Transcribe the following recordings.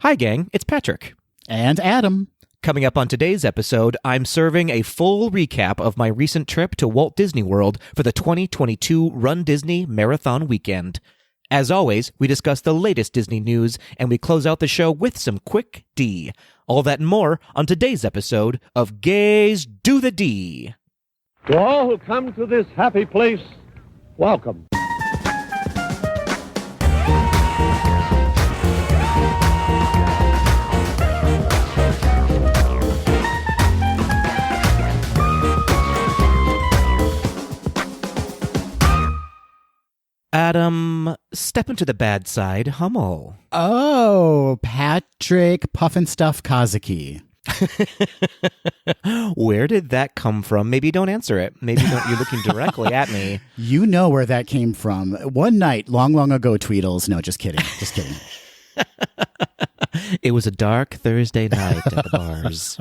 Hi, gang. It's Patrick. And Adam. Coming up on today's episode, I'm serving a full recap of my recent trip to Walt Disney World for the 2022 Run Disney Marathon Weekend. As always, we discuss the latest Disney news, and we close out the show with some quick D. All that and more on today's episode of Gays Do the D. To all who come to this happy place, welcome. Adam, step into the bad side, Hummel. Oh, Patrick Puffinstuff Kazuki. Where did that come from? Maybe don't answer it. Maybe you're looking directly at me. You know where that came from. One night, long, long ago, Tweedles. No, just kidding. Just kidding. It was a dark Thursday night at the bars.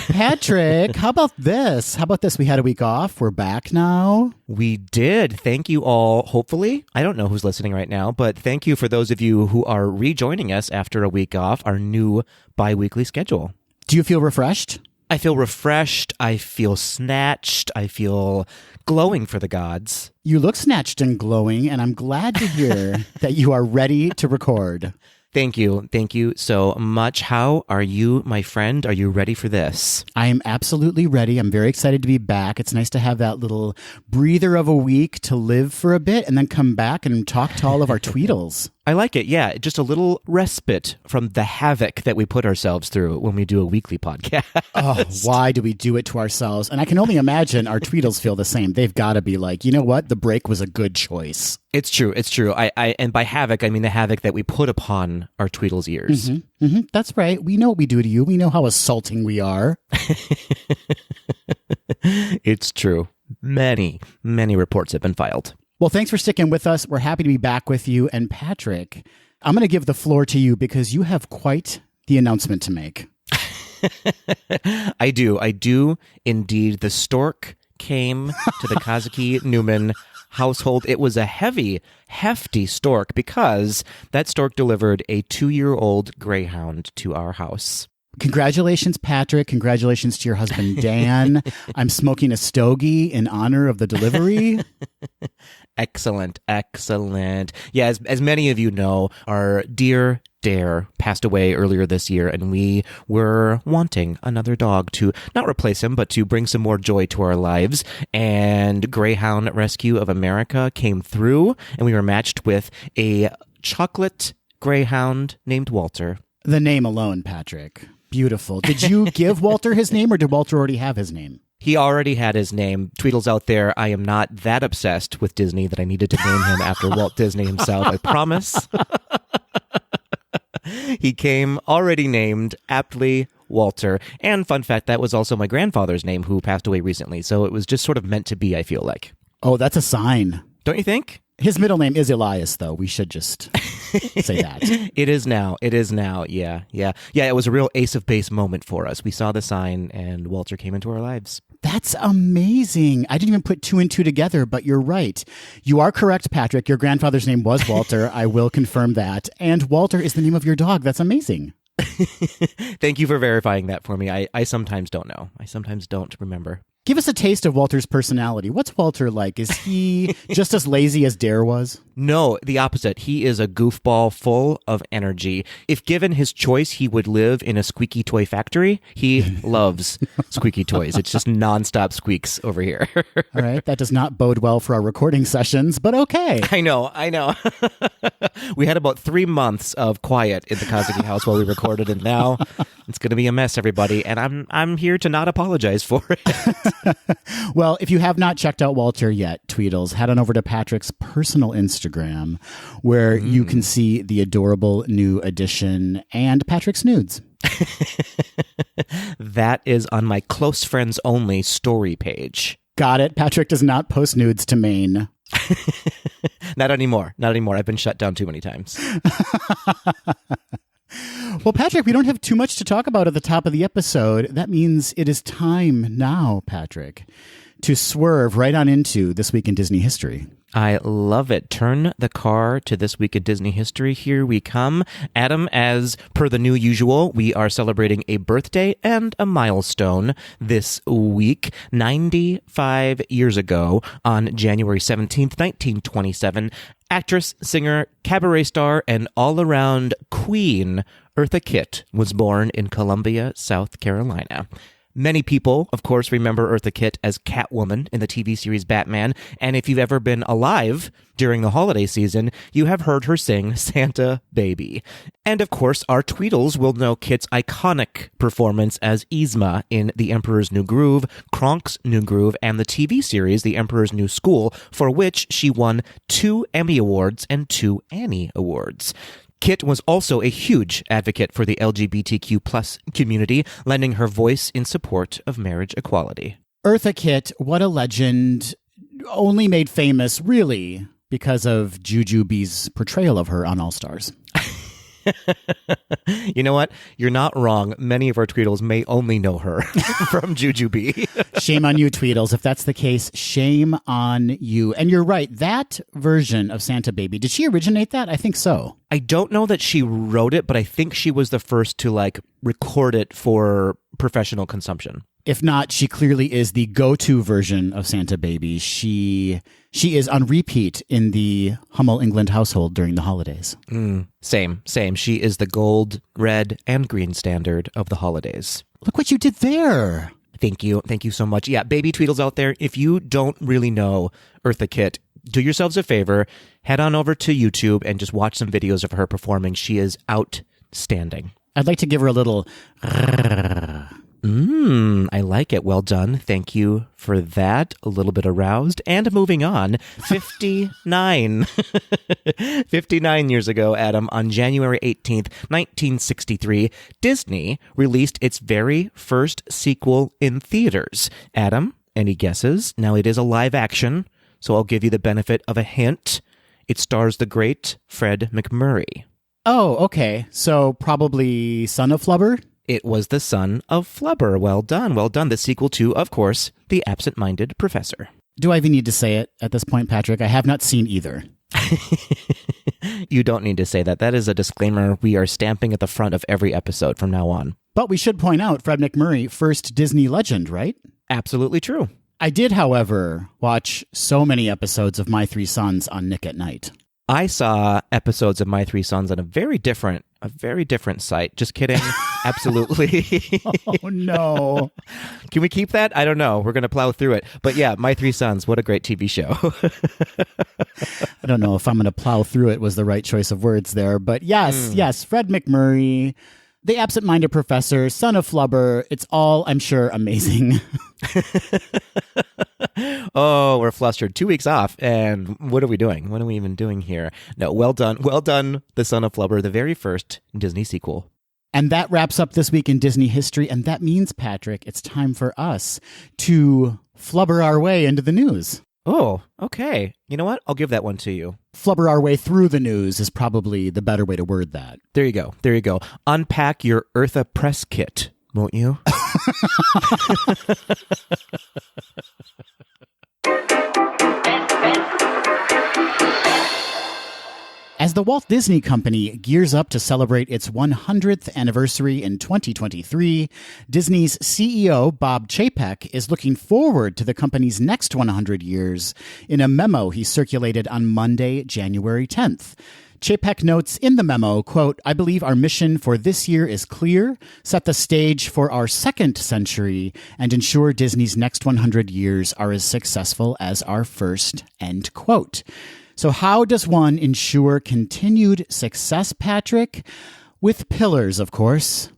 Patrick, how about this? We had a week off. We're back now. We did. Thank you all. Hopefully, I don't know who's listening right now, but thank you for those of you who are rejoining us after a week off, our new bi-weekly schedule. Do you feel refreshed? I feel refreshed. I feel snatched. I feel glowing for the gods. You look snatched and glowing, and I'm glad to hear that you are ready to record. Thank you. Thank you so much. How are you, my friend? Are you ready for this? I am absolutely ready. I'm very excited to be back. It's nice to have that little breather of a week to live for a bit and then come back and talk to all of our Tweedles. I like it. Yeah, just a little respite from the havoc that we put ourselves through when we do a weekly podcast. Oh, why do we do it to ourselves? And I can only imagine our Tweedles feel the same. They've got to be like, you know what? The break was a good choice. It's true. It's true. And by havoc, I mean the havoc that we put upon our Tweedles' ears. Mm-hmm, mm-hmm. That's right. We know what we do to you. We know how assaulting we are. It's true. Many, many reports have been filed. Well, thanks for sticking with us. We're happy to be back with you. And Patrick, I'm going to give the floor to you because you have quite the announcement to make. I do indeed. The stork came to the Kazuki Newman household. It was a hefty stork because that stork delivered a 2-year-old greyhound to our house. Congratulations, Patrick. Congratulations to your husband, Dan. I'm smoking a stogie in honor of the delivery. Excellent. Yeah, as many of you know, our dear Dare passed away earlier this year, and we were wanting another dog to not replace him, but to bring some more joy to our lives. And Greyhound Rescue of America came through, and we were matched with a chocolate greyhound named Walter. The name alone, Patrick. Beautiful. Did you give Walter his name, or did Walter already have his name? He already had his name. Tweedles out there, I am not that obsessed with Disney that I needed to name him after Walt Disney himself. I promise. He came already named, aptly Walter. And fun fact, that was also my grandfather's name, who passed away recently. So it was just sort of meant to be, I feel like. Oh, that's a sign. Don't you think? His middle name is Elias, though. We should just say that. It is now. Yeah. It was a real ace of base moment for us. We saw the sign, and Walter came into our lives. That's amazing. I didn't even put 2 and 2 together, but you're right. You are correct, Patrick. Your grandfather's name was Walter. I will confirm that. And Walter is the name of your dog. That's amazing. Thank you for verifying that for me. I sometimes don't know. I sometimes don't remember. Give us a taste of Walter's personality. What's Walter like? Is he just as lazy as Dare was? No, the opposite. He is a goofball full of energy. If given his choice, he would live in a squeaky toy factory. He loves squeaky toys. It's just nonstop squeaks over here. All right. That does not bode well for our recording sessions, but okay. I know. We had about 3 months of quiet in the Kazuki house while we recorded, and now it's going to be a mess, everybody. And I'm here to not apologize for it. Well, if you have not checked out Walter yet, Tweedles, head on over to Patrick's personal Instagram, where you can see the adorable new edition and Patrick's nudes. That is on my close friends only story page. Got it. Patrick does not post nudes to Maine. Not anymore. I've been shut down too many times. Well, Patrick, we don't have too much to talk about at the top of the episode. That means it is time now, Patrick, to swerve right on into This Week in Disney History. I love it. Turn the car to this week of Disney history. Here we come. Adam, as per the new usual, we are celebrating a birthday and a milestone this week. 95 years ago, on January 17th, 1927, actress, singer, cabaret star, and all-around queen Eartha Kitt was born in Columbia, South Carolina. Many people, of course, remember Eartha Kitt as Catwoman in the TV series Batman, and if you've ever been alive during the holiday season, you have heard her sing Santa Baby. And of course, our Tweedles will know Kitt's iconic performance as Yzma in The Emperor's New Groove, Kronk's New Groove, and the TV series The Emperor's New School, for which she won 2 Emmy Awards and 2 Annie Awards. Kitt was also a huge advocate for the LGBTQ+ community, lending her voice in support of marriage equality. Eartha Kitt, what a legend, only made famous, really, because of Jujubee's portrayal of her on All Stars. You know what? You're not wrong. Many of our Tweedles may only know her from Jujubee. Shame on you, Tweedles. If that's the case, shame on you. And you're right. That version of Santa Baby, did she originate that? I think so. I don't know that she wrote it, but I think she was the first to record it for professional consumption. If not, she clearly is the go-to version of Santa Baby. She is on repeat in the Hummel England household during the holidays. Same. She is the gold, red, and green standard of the holidays. Look what you did there. Thank you so much. Yeah, baby Tweedles out there, if you don't really know Eartha Kitt, do yourselves a favor, head on over to YouTube and just watch some videos of her performing. She is outstanding. I'd like to give her a little... I like it. Well done. Thank you for that. A little bit aroused. And moving on, 59. 59 years ago, Adam, on January 18th, 1963, Disney released its very first sequel in theaters. Adam, any guesses? Now, it is a live action, so I'll give you the benefit of a hint. It stars the great Fred MacMurray. Oh, okay. So probably Son of Flubber? It was the Son of Flubber. Well done. The sequel to, of course, The Absent-Minded Professor. Do I even need to say it at this point, Patrick? I have not seen either. You don't need to say that. That is a disclaimer we are stamping at the front of every episode from now on. But we should point out Fred MacMurray, first Disney legend, right? Absolutely true. I did, however, watch so many episodes of My Three Sons on Nick at Night. I saw episodes of My Three Sons on a very different site. Just kidding. Absolutely. Oh, no. Can we keep that? I don't know. We're going to plow through it. But yeah, My Three Sons, what a great TV show. I don't know if I'm going to plow through it was the right choice of words there. But yes, Fred MacMurray, The Absent-Minded Professor, Son of Flubber. It's all, I'm sure, amazing. Oh, we're flustered. 2 weeks off. And what are we doing? What are we even doing here? No, well done. Well done, The Son of Flubber, the very first Disney sequel. And that wraps up this week in Disney history. And that means, Patrick, it's time for us to flubber our way into the news. Oh, okay. You know what? I'll give that one to you. Flubber our way through the news is probably the better way to word that. There you go. Unpack your Eartha press kit, won't you? As the Walt Disney Company gears up to celebrate its 100th anniversary in 2023, Disney's CEO, Bob Chapek, is looking forward to the company's next 100 years in a memo he circulated on Monday, January 10th. Chapek notes in the memo, quote, "I believe our mission for this year is clear, set the stage for our second century, and ensure Disney's next 100 years are as successful as our first," end quote. So how does one ensure continued success, Patrick? With pillars, of course.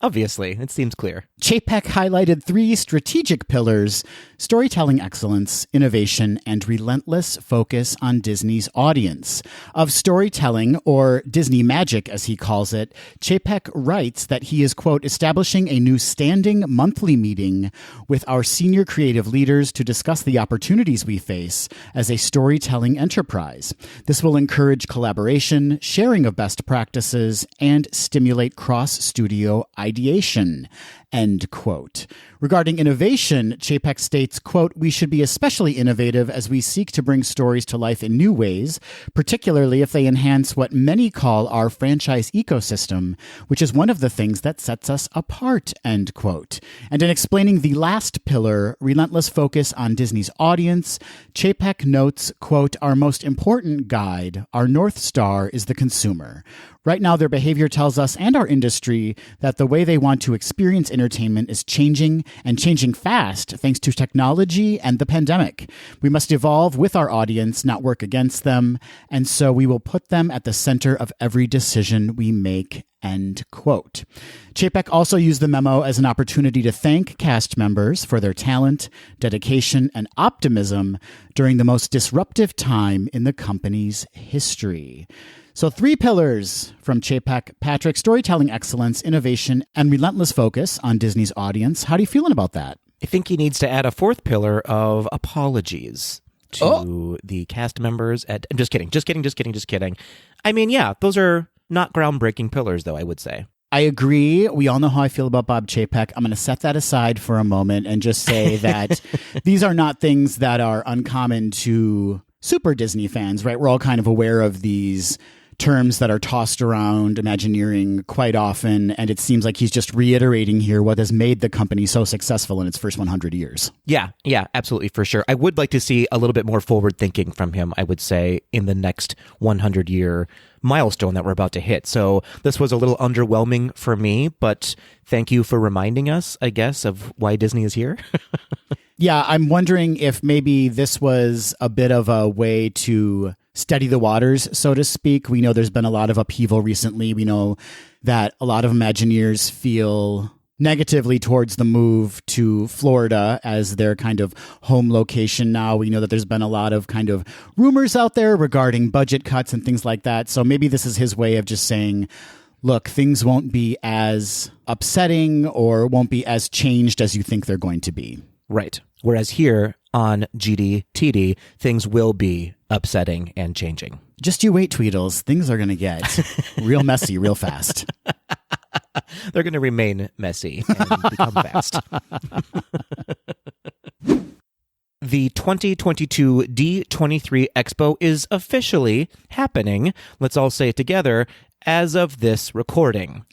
Obviously, it seems clear. Chapek highlighted 3 strategic pillars: storytelling excellence, innovation, and relentless focus on Disney's audience. Of storytelling, or Disney magic as he calls it, Chapek writes that he is, quote, establishing a new standing monthly meeting with our senior creative leaders to discuss the opportunities we face as a storytelling enterprise. This will encourage collaboration, sharing of best practices, and stimulate cross-studio ideation, end quote. Regarding innovation, Chapek states, quote, "We should be especially innovative as we seek to bring stories to life in new ways, particularly if they enhance what many call our franchise ecosystem, which is one of the things that sets us apart," end quote. And in explaining the last pillar, relentless focus on Disney's audience, Chapek notes, quote, "Our most important guide, our North Star, is the consumer. Right now, their behavior tells us and our industry that the way they want to experience entertainment is changing and changing fast thanks to technology and the pandemic. We must evolve with our audience, not work against them, and so we will put them at the center of every decision we make," end quote. Chapek also used the memo as an opportunity to thank cast members for their talent, dedication, and optimism during the most disruptive time in the company's history. So 3 pillars from Chapek: Patrick, storytelling excellence, innovation, and relentless focus on Disney's audience. How are you feeling about that? I think he needs to add a 4th pillar of apologies to the cast members. I'm just kidding. I mean, yeah, those are not groundbreaking pillars, though, I would say. I agree. We all know how I feel about Bob Chapek. I'm going to set that aside for a moment and just say that these are not things that are uncommon to super Disney fans, right? We're all kind of aware of these terms that are tossed around Imagineering quite often, and it seems like he's just reiterating here what has made the company so successful in its first 100 years. Yeah, absolutely, for sure. I would like to see a little bit more forward thinking from him, I would say, in the next 100-year milestone that we're about to hit. So this was a little underwhelming for me, but thank you for reminding us, I guess, of why Disney is here. Yeah, I'm wondering if maybe this was a bit of a way to steady the waters, so to speak. We know there's been a lot of upheaval recently. We know that a lot of Imagineers feel negatively towards the move to Florida as their kind of home location now. We know that there's been a lot of kind of rumors out there regarding budget cuts and things like that. So maybe this is his way of just saying, look, things won't be as upsetting or won't be as changed as you think they're going to be. Right. Whereas here on GDTD, things will be upsetting and changing. Just you wait, Tweedles. Things are going to get real messy real fast. They're going to remain messy and become fast. The 2022 D23 Expo is officially happening. Let's all say it together, as of this recording.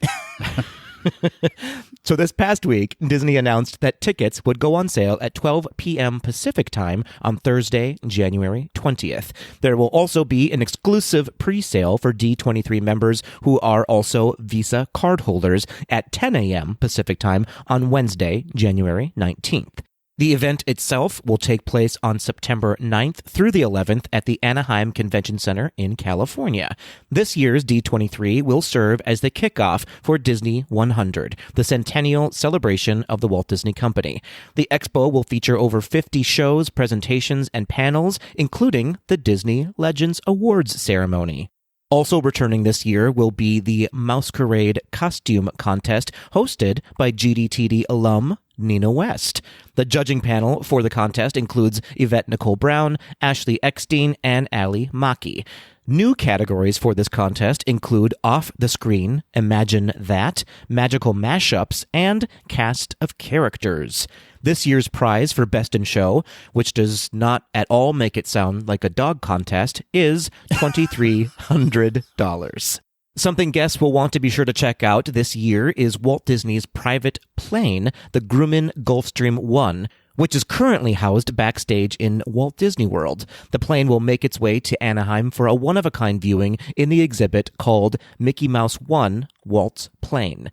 So this past week, Disney announced that tickets would go on sale at 12 p.m. Pacific time on Thursday, January 20th. There will also be an exclusive pre-sale for D23 members who are also Visa cardholders at 10 a.m. Pacific time on Wednesday, January 19th. The event itself will take place on September 9th through the 11th at the Anaheim Convention Center in California. This year's D23 will serve as the kickoff for Disney 100, the centennial celebration of the Walt Disney Company. The expo will feature over 50 shows, presentations, and panels, including the Disney Legends Awards ceremony. Also returning this year will be the Masquerade Costume Contest hosted by GDTD alum Nina West. The judging panel for the contest includes Yvette Nicole Brown, Ashley Eckstein, and Ali Maki. New categories for this contest include Off the Screen, Imagine That, Magical Mashups, and Cast of Characters. This year's prize for Best in Show, which does not at all make it sound like a dog contest, is $2,300. Something guests will want to be sure to check out this year is Walt Disney's private plane, the Grumman Gulfstream 1, which is currently housed backstage in Walt Disney World. The plane will make its way to Anaheim for a one-of-a-kind viewing in the exhibit called Mickey Mouse 1, Walt's Plane.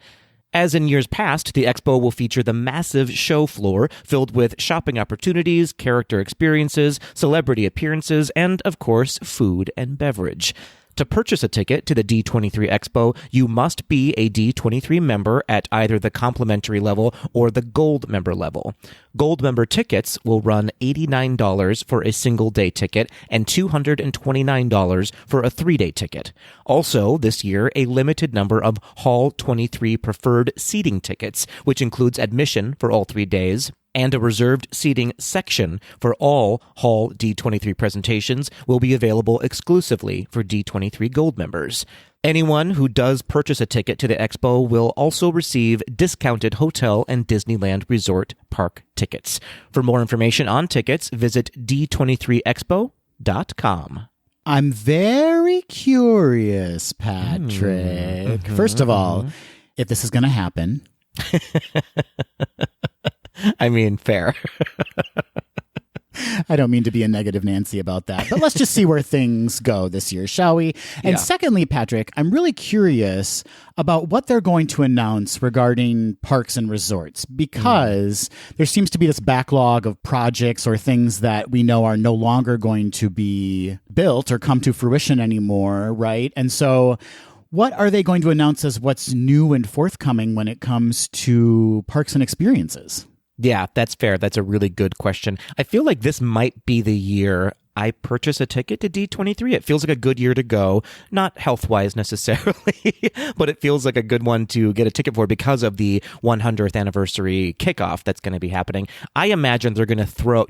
As in years past, the expo will feature the massive show floor filled with shopping opportunities, character experiences, celebrity appearances, and, of course, food and beverage. To purchase a ticket to the D23 Expo, you must be a D23 member at either the complimentary level or the gold member level. Gold member tickets will run $89 for a single-day ticket and $229 for a 3-day ticket. Also, this year, a limited number of Hall 23 preferred seating tickets, which includes admission for all 3 days, and a reserved seating section for all Hall D23 presentations will be available exclusively for D23 Gold members. Anyone who does purchase a ticket to the expo will also receive discounted hotel and Disneyland Resort Park tickets. For more information on tickets, visit d23expo.com. I'm very curious, Patrick. First of all, if this is going to happen. I mean, fair. I don't mean to be a negative Nancy about that, but let's just see where things go this year, shall we? And secondly, Patrick, I'm really curious about what they're going to announce regarding parks and resorts, because there seems to be this backlog of projects or things that we know are no longer going to be built or come to fruition anymore, right? And so what are they going to announce as what's new and forthcoming when it comes to parks and experiences? Yeah, that's fair. That's a really good question. I feel like this might be the year I purchase a ticket to D23. It feels like a good year to go, not health-wise necessarily, but it feels like a good one to get a ticket for because of the 100th anniversary kickoff that's going to be happening. I imagine they're going to throw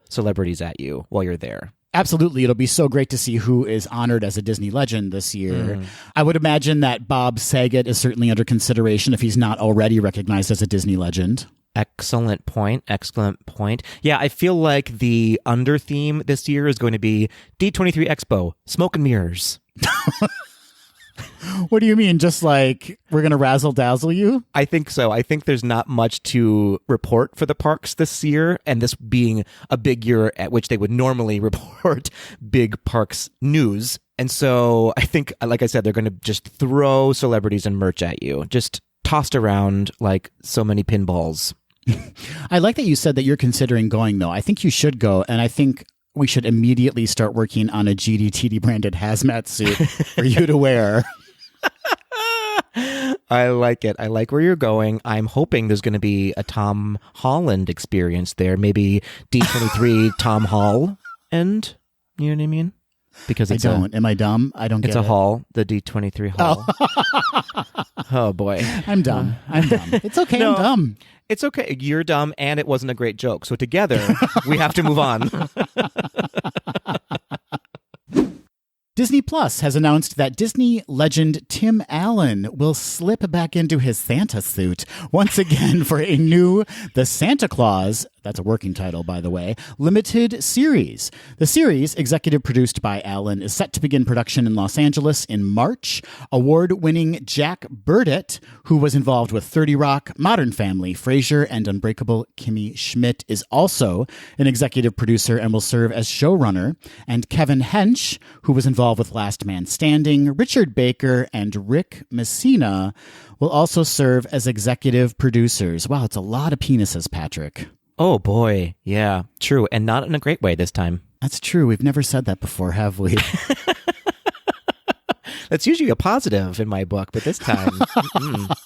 celebrities at you while you're there. Absolutely. It'll be so great to see who is honored as a Disney legend this year. I would imagine that Bob Saget is certainly under consideration if he's not already recognized as a Disney legend. Excellent point. Excellent point. Yeah, I feel like the under theme this year is going to be D23 Expo, smoke and mirrors. What do you mean? Just like we're going to razzle dazzle you? I think so. I think there's not much to report for the parks this year, and this being a big year at which they would normally report big parks news. And so I think, like I said, they're going to just throw celebrities and merch at you, just tossed around like so many pinballs. I like that you said that you're considering going, though. I think you should go, and I think we should immediately start working on a GDTD branded hazmat suit for you to wear. I like it. I like where you're going. I'm hoping there's going to be a Tom Holland experience there. Maybe D23 Tom Hall. And you know what I mean? Because it's Am I dumb? I don't get it. It's a hall, the D23 hall. Oh boy. I'm dumb. It's okay. No, I'm dumb. It's okay. You're dumb, and it wasn't a great joke. So together, we have to move on. Disney Plus has announced that Disney legend Tim Allen will slip back into his Santa suit once again for a new The Santa Claus, that's a working title, by the way, limited series. The series, executive produced by Allen, is set to begin production in Los Angeles in March. Award-winning Jack Burdett, who was involved with 30 Rock, Modern Family, Frasier, and Unbreakable Kimmy Schmidt, is also an executive producer and will serve as showrunner. And Kevin Hench, who was involved with Last Man Standing, Richard Baker, and Rick Messina, will also serve as executive producers. Wow, it's a lot of penises, Patrick. Oh boy. Yeah, true. And not in a great way this time. That's true. We've never said that before, have we? That's usually a positive in my book, but this time... Nope.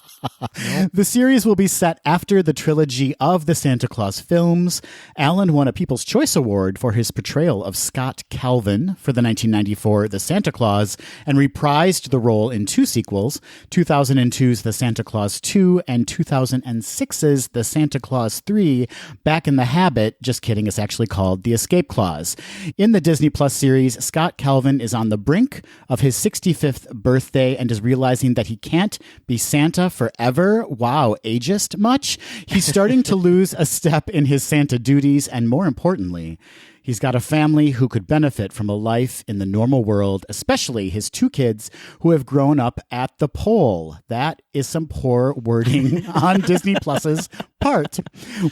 The series will be set after the trilogy of the Santa Claus films. Allen won a People's Choice Award for his portrayal of Scott Calvin for the 1994 The Santa Claus, and reprised the role in two sequels, 2002's The Santa Claus 2 and 2006's The Santa Claus 3, Back in the Habit. Just kidding, it's actually called The Escape Clause. In the Disney Plus series, Scott Calvin is on the brink of his 65th birthday and is realizing that he can't be Santa forever. Wow, ageist much? He's starting to lose a step in his Santa duties, and more importantly, he's got a family who could benefit from a life in the normal world, especially his two kids who have grown up at the pole. That is some poor wording on Disney Plus's part.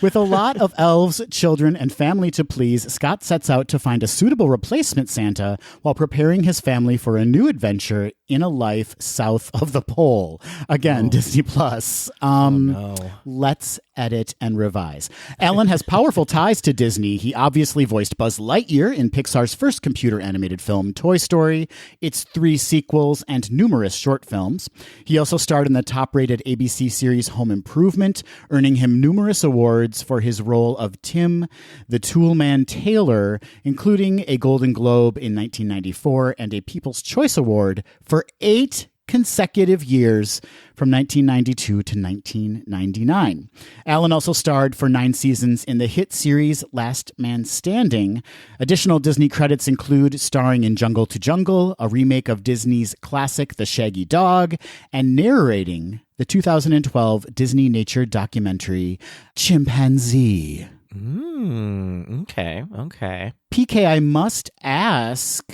With a lot of elves, children, and family to please, Scott sets out to find a suitable replacement Santa while preparing his family for a new adventure in a life south of the pole. Again, Disney Plus. Let's edit and revise. Allen has powerful ties to Disney. He obviously voiced Buzz Lightyear in Pixar's first computer animated film, Toy Story, its 3 sequels, and numerous short films. He also starred in the top-rated ABC series Home Improvement, earning him numerous awards for his role of Tim the Toolman Taylor, including a Golden Globe in 1994 and a People's Choice Award for 8 consecutive years from 1992 to 1999. Allen also starred for 9 seasons in the hit series Last Man Standing. Additional Disney credits include starring in Jungle to Jungle, a remake of Disney's classic The Shaggy Dog, and narrating the 2012 Disney nature documentary Chimpanzee. Okay. PK, I must ask,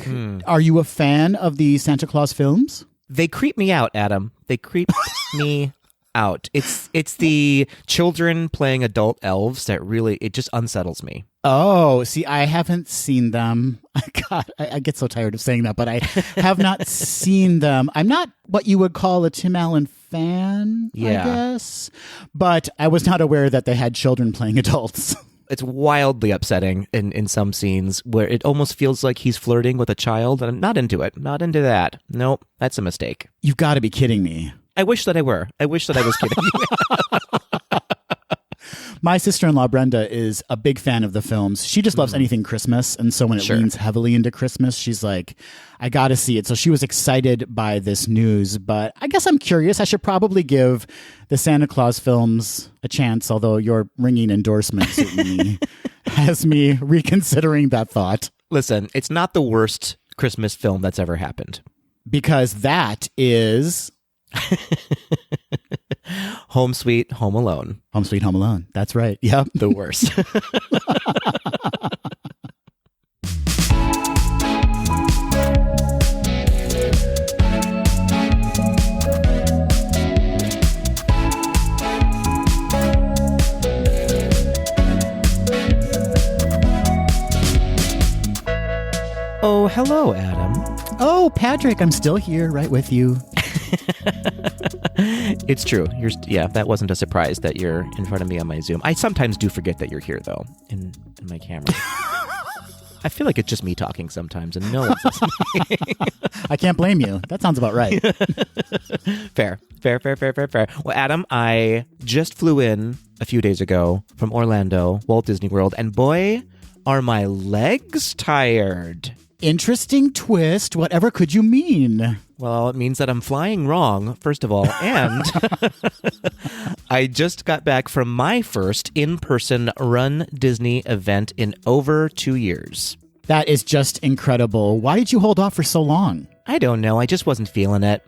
are you a fan of the Santa Claus films? They creep me out, Adam. They creep me out. It's the children playing adult elves that really, it just unsettles me. Oh, see, I haven't seen them. God, I get so tired of saying that, but I have not seen them. I'm not what you would call a Tim Allen fan, I guess. But I was not aware that they had children playing adults. It's wildly upsetting in some scenes where it almost feels like he's flirting with a child, and I'm not into it. Not into that. Nope, that's a mistake. You've got to be kidding me. I wish that I were. I wish that I was kidding you. My sister-in-law, Brenda, is a big fan of the films. She just loves anything Christmas. And so when it leans heavily into Christmas, she's like, I got to see it. So she was excited by this news. But I guess I'm curious. I should probably give the Santa Claus films a chance, although your ringing endorsement certainly has me reconsidering that thought. Listen, it's not the worst Christmas film that's ever happened. Because that is... Home Sweet Home Alone. Home Sweet Home Alone. That's right. Yep. The worst. Oh, hello, Adam. Oh, Patrick, I'm still here right with you. It's true. That wasn't a surprise that you're in front of me on my Zoom. I sometimes do forget that you're here, though, in my camera. I feel like it's just me talking sometimes, and no one's listening. I can't blame you. That sounds about right. Fair. Well, Adam, I just flew in a few days ago from Orlando, Walt Disney World, and boy, are my legs tired. Interesting twist. Whatever could you mean? Well, it means that I'm flying wrong, first of all, and I just got back from my first in-person Run Disney event in over 2 years. That is just incredible. Why did you hold off for so long? I don't know. I just wasn't feeling it.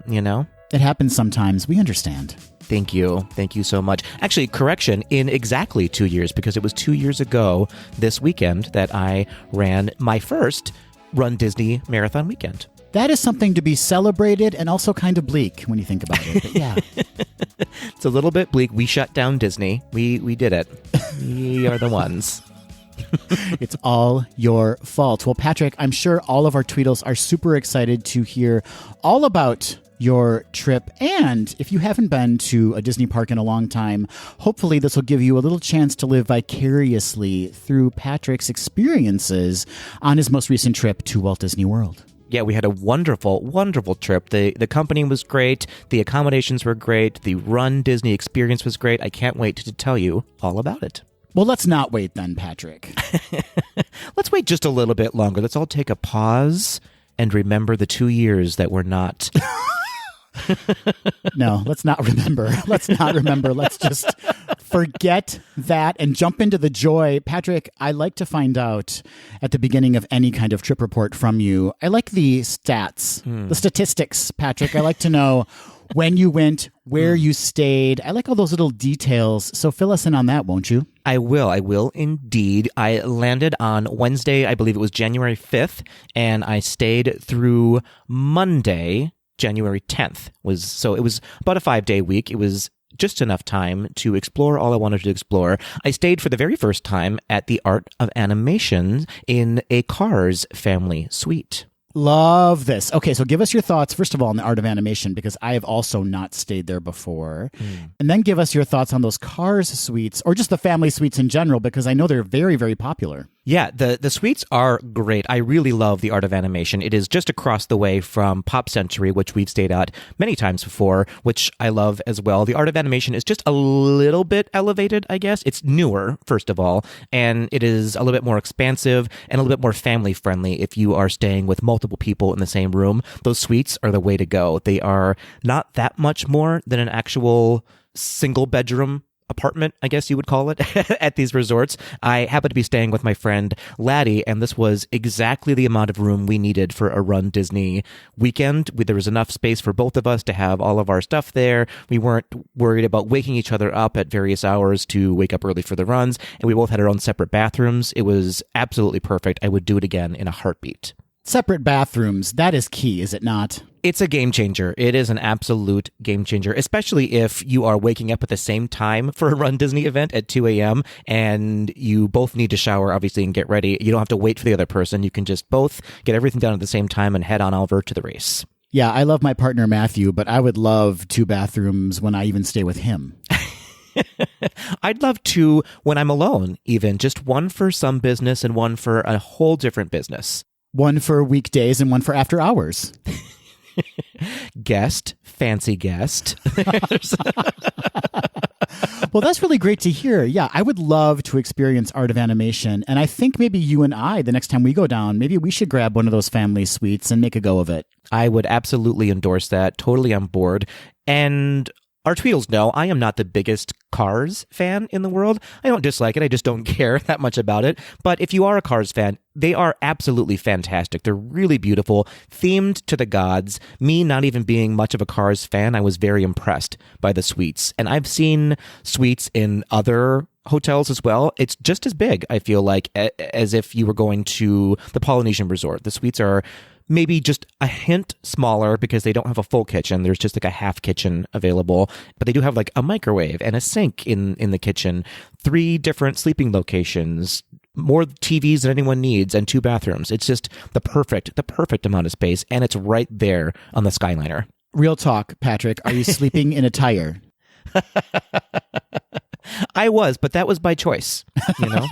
You know? It happens sometimes. We understand. Thank you. Thank you so much. Actually, correction, in exactly 2 years, because it was 2 years ago this weekend that I ran my first Run Disney Marathon weekend. That is something to be celebrated and also kind of bleak when you think about it. But yeah. It's a little bit bleak. We shut down Disney. We did it. We are the ones. It's all your fault. Well, Patrick, I'm sure all of our Tweedles are super excited to hear all about your trip. And if you haven't been to a Disney park in a long time, hopefully this will give you a little chance to live vicariously through Patrick's experiences on his most recent trip to Walt Disney World. Yeah, we had a wonderful, wonderful trip. The company was great. The accommodations were great. The Run Disney experience was great. I can't wait to tell you all about it. Well, let's not wait then, Patrick. Let's wait just a little bit longer. Let's all take a pause and remember the 2 years that were not... No, let's not remember. Let's just forget that and jump into the joy. Patrick, I like to find out at the beginning of any kind of trip report from you. I like the stats, the statistics, Patrick. I like to know when you went, where you stayed. I like all those little details. So fill us in on that, won't you? I will indeed. I landed on Wednesday, I believe it was January 5th, and I stayed through Monday, January 10th. So it was about a 5-day week. It was just enough time to explore all I wanted to explore. I stayed for the very first time at the Art of Animation in a Cars family suite. Love this. Okay, so give us your thoughts, first of all, on the Art of Animation, because I have also not stayed there before. And then give us your thoughts on those Cars suites, or just the family suites in general, because I know they're very, very popular. Yeah, the suites are great. I really love the Art of Animation. It is just across the way from Pop Century, which we've stayed at many times before, which I love as well. The Art of Animation is just a little bit elevated, I guess. It's newer, first of all, and it is a little bit more expansive and a little bit more family friendly if you are staying with multiple people in the same room. Those suites are the way to go. They are not that much more than an actual single bedroom apartment, I guess you would call it, at these resorts. I happened to be staying with my friend Laddie, and this was exactly the amount of room we needed for a Run Disney weekend. There was enough space for both of us to have all of our stuff there. We weren't worried about waking each other up at various hours to wake up early for the runs, and we both had our own separate bathrooms. It was absolutely perfect. I would do it again in a heartbeat. Separate bathrooms, that is key, is it not? It's a game changer. It is an absolute game changer, especially if you are waking up at the same time for a Run Disney event at 2 a.m. and you both need to shower, obviously, and get ready. You don't have to wait for the other person. You can just both get everything done at the same time and head on over to the race. Yeah, I love my partner Matthew, but I would love 2 bathrooms when I even stay with him. I'd love 2 when I'm alone, even. Just one for some business and one for a whole different business. One for weekdays and one for after hours. Guest, fancy guest. Well, that's really great to hear. Yeah, I would love to experience Art of Animation. And I think maybe you and I, the next time we go down, maybe we should grab one of those family suites and make a go of it. I would absolutely endorse that. Totally on board. And our Tweedles know I am not the biggest Cars fan in the world. I don't dislike it. I just don't care that much about it. But if you are a Cars fan, they are absolutely fantastic. They're really beautiful, themed to the gods. Me not even being much of a Cars fan, I was very impressed by the suites. And I've seen suites in other hotels as well. It's just as big, I feel like, as if you were going to the Polynesian resort. The suites are maybe just a hint smaller because they don't have a full kitchen. There's just like a half kitchen available, but they do have like a microwave and a sink in the kitchen, 3 different sleeping locations, more TVs than anyone needs, and 2 bathrooms. It's just the perfect amount of space, and it's right there on the Skyliner. Real talk, Patrick. Are you sleeping in a tire? I was, but that was by choice, you know?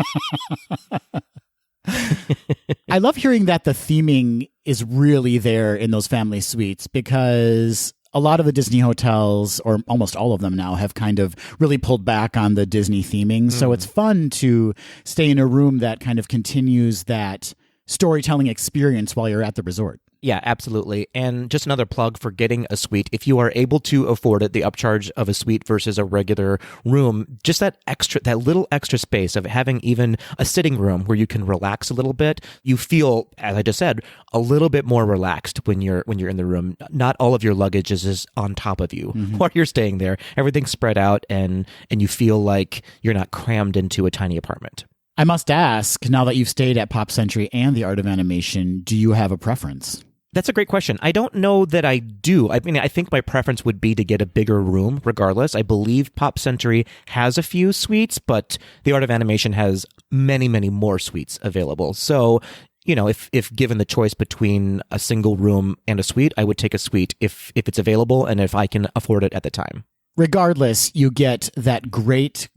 I love hearing that the theming is really there in those family suites, because a lot of the Disney hotels, or almost all of them now, have kind of really pulled back on the Disney theming. So it's fun to stay in a room that kind of continues that storytelling experience while you're at the resort. Yeah, absolutely. And just another plug for getting a suite. If you are able to afford it, the upcharge of a suite versus a regular room, just that little extra space of having even a sitting room where you can relax a little bit, you feel, as I just said, a little bit more relaxed when you're in the room. Not all of your luggage is just on top of you while you're staying there. Everything's spread out, and you feel like you're not crammed into a tiny apartment. I must ask, now that you've stayed at Pop Century and the Art of Animation, do you have a preference? That's a great question. I don't know that I do. I mean, I think my preference would be to get a bigger room regardless. I believe Pop Century has a few suites, but the Art of Animation has many, many more suites available. So, you know, if given the choice between a single room and a suite, I would take a suite if it's available and if I can afford it at the time. Regardless, you get that great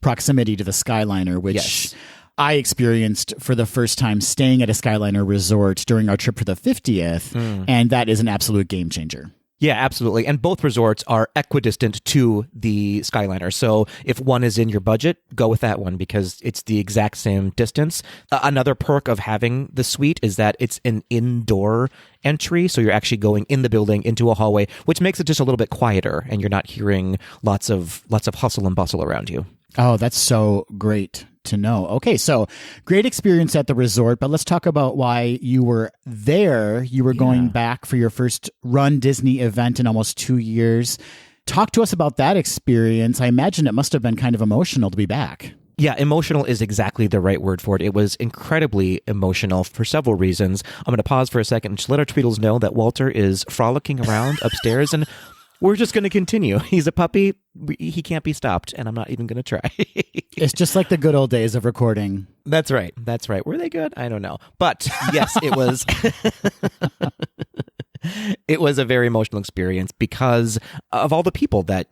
proximity to the Skyliner, which... Yes. I experienced for the first time staying at a Skyliner resort during our trip for the 50th, and that is an absolute game changer. Yeah, absolutely. And both resorts are equidistant to the Skyliner. So if one is in your budget, go with that one because it's the exact same distance. Another perk of having the suite is that it's an indoor entry. So you're actually going in the building into a hallway, which makes it just a little bit quieter and you're not hearing lots of hustle and bustle around you. Oh, that's so great to know. Okay, so great experience at the resort, but let's talk about why you were there. You were going back for your first Run Disney event in almost 2 years. Talk to us about that experience. I imagine it must have been kind of emotional to be back. Yeah, emotional is exactly the right word for it. It was incredibly emotional for several reasons. I'm going to pause for a second and just let our Tweedles know that Walter is frolicking around upstairs and we're just going to continue. He's a puppy. He can't be stopped, and I'm not even going to try. It's just like the good old days of recording. That's right. That's right. Were they good? I don't know. But yes, it was. It was a very emotional experience because of all the people that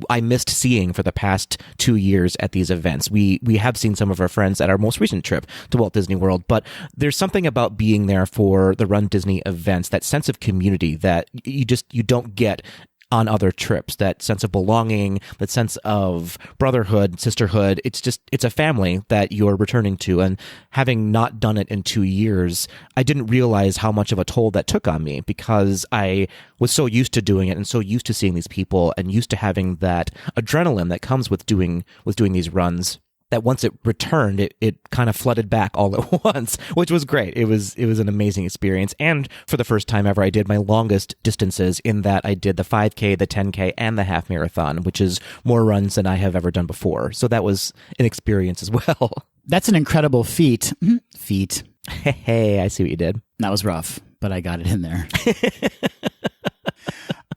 I missed seeing for the past 2 years at these events. We have seen some of our friends at our most recent trip to Walt Disney World, but there's something about being there for the Run Disney events, that sense of community that you don't get on other trips, that sense of belonging, that sense of brotherhood, sisterhood. It's a family that you're returning to. And having not done it in 2 years, I didn't realize how much of a toll that took on me because I was so used to doing it and so used to seeing these people and used to having that adrenaline that comes with doing these runs, that once it returned, it kind of flooded back all at once, which was great. It was an amazing experience. And for the first time ever, I did my longest distances in that I did the 5K, the 10K, and the half marathon, which is more runs than I have ever done before. So that was an experience as well. That's an incredible feat. Feat. Hey, I see what you did. That was rough, but I got it in there.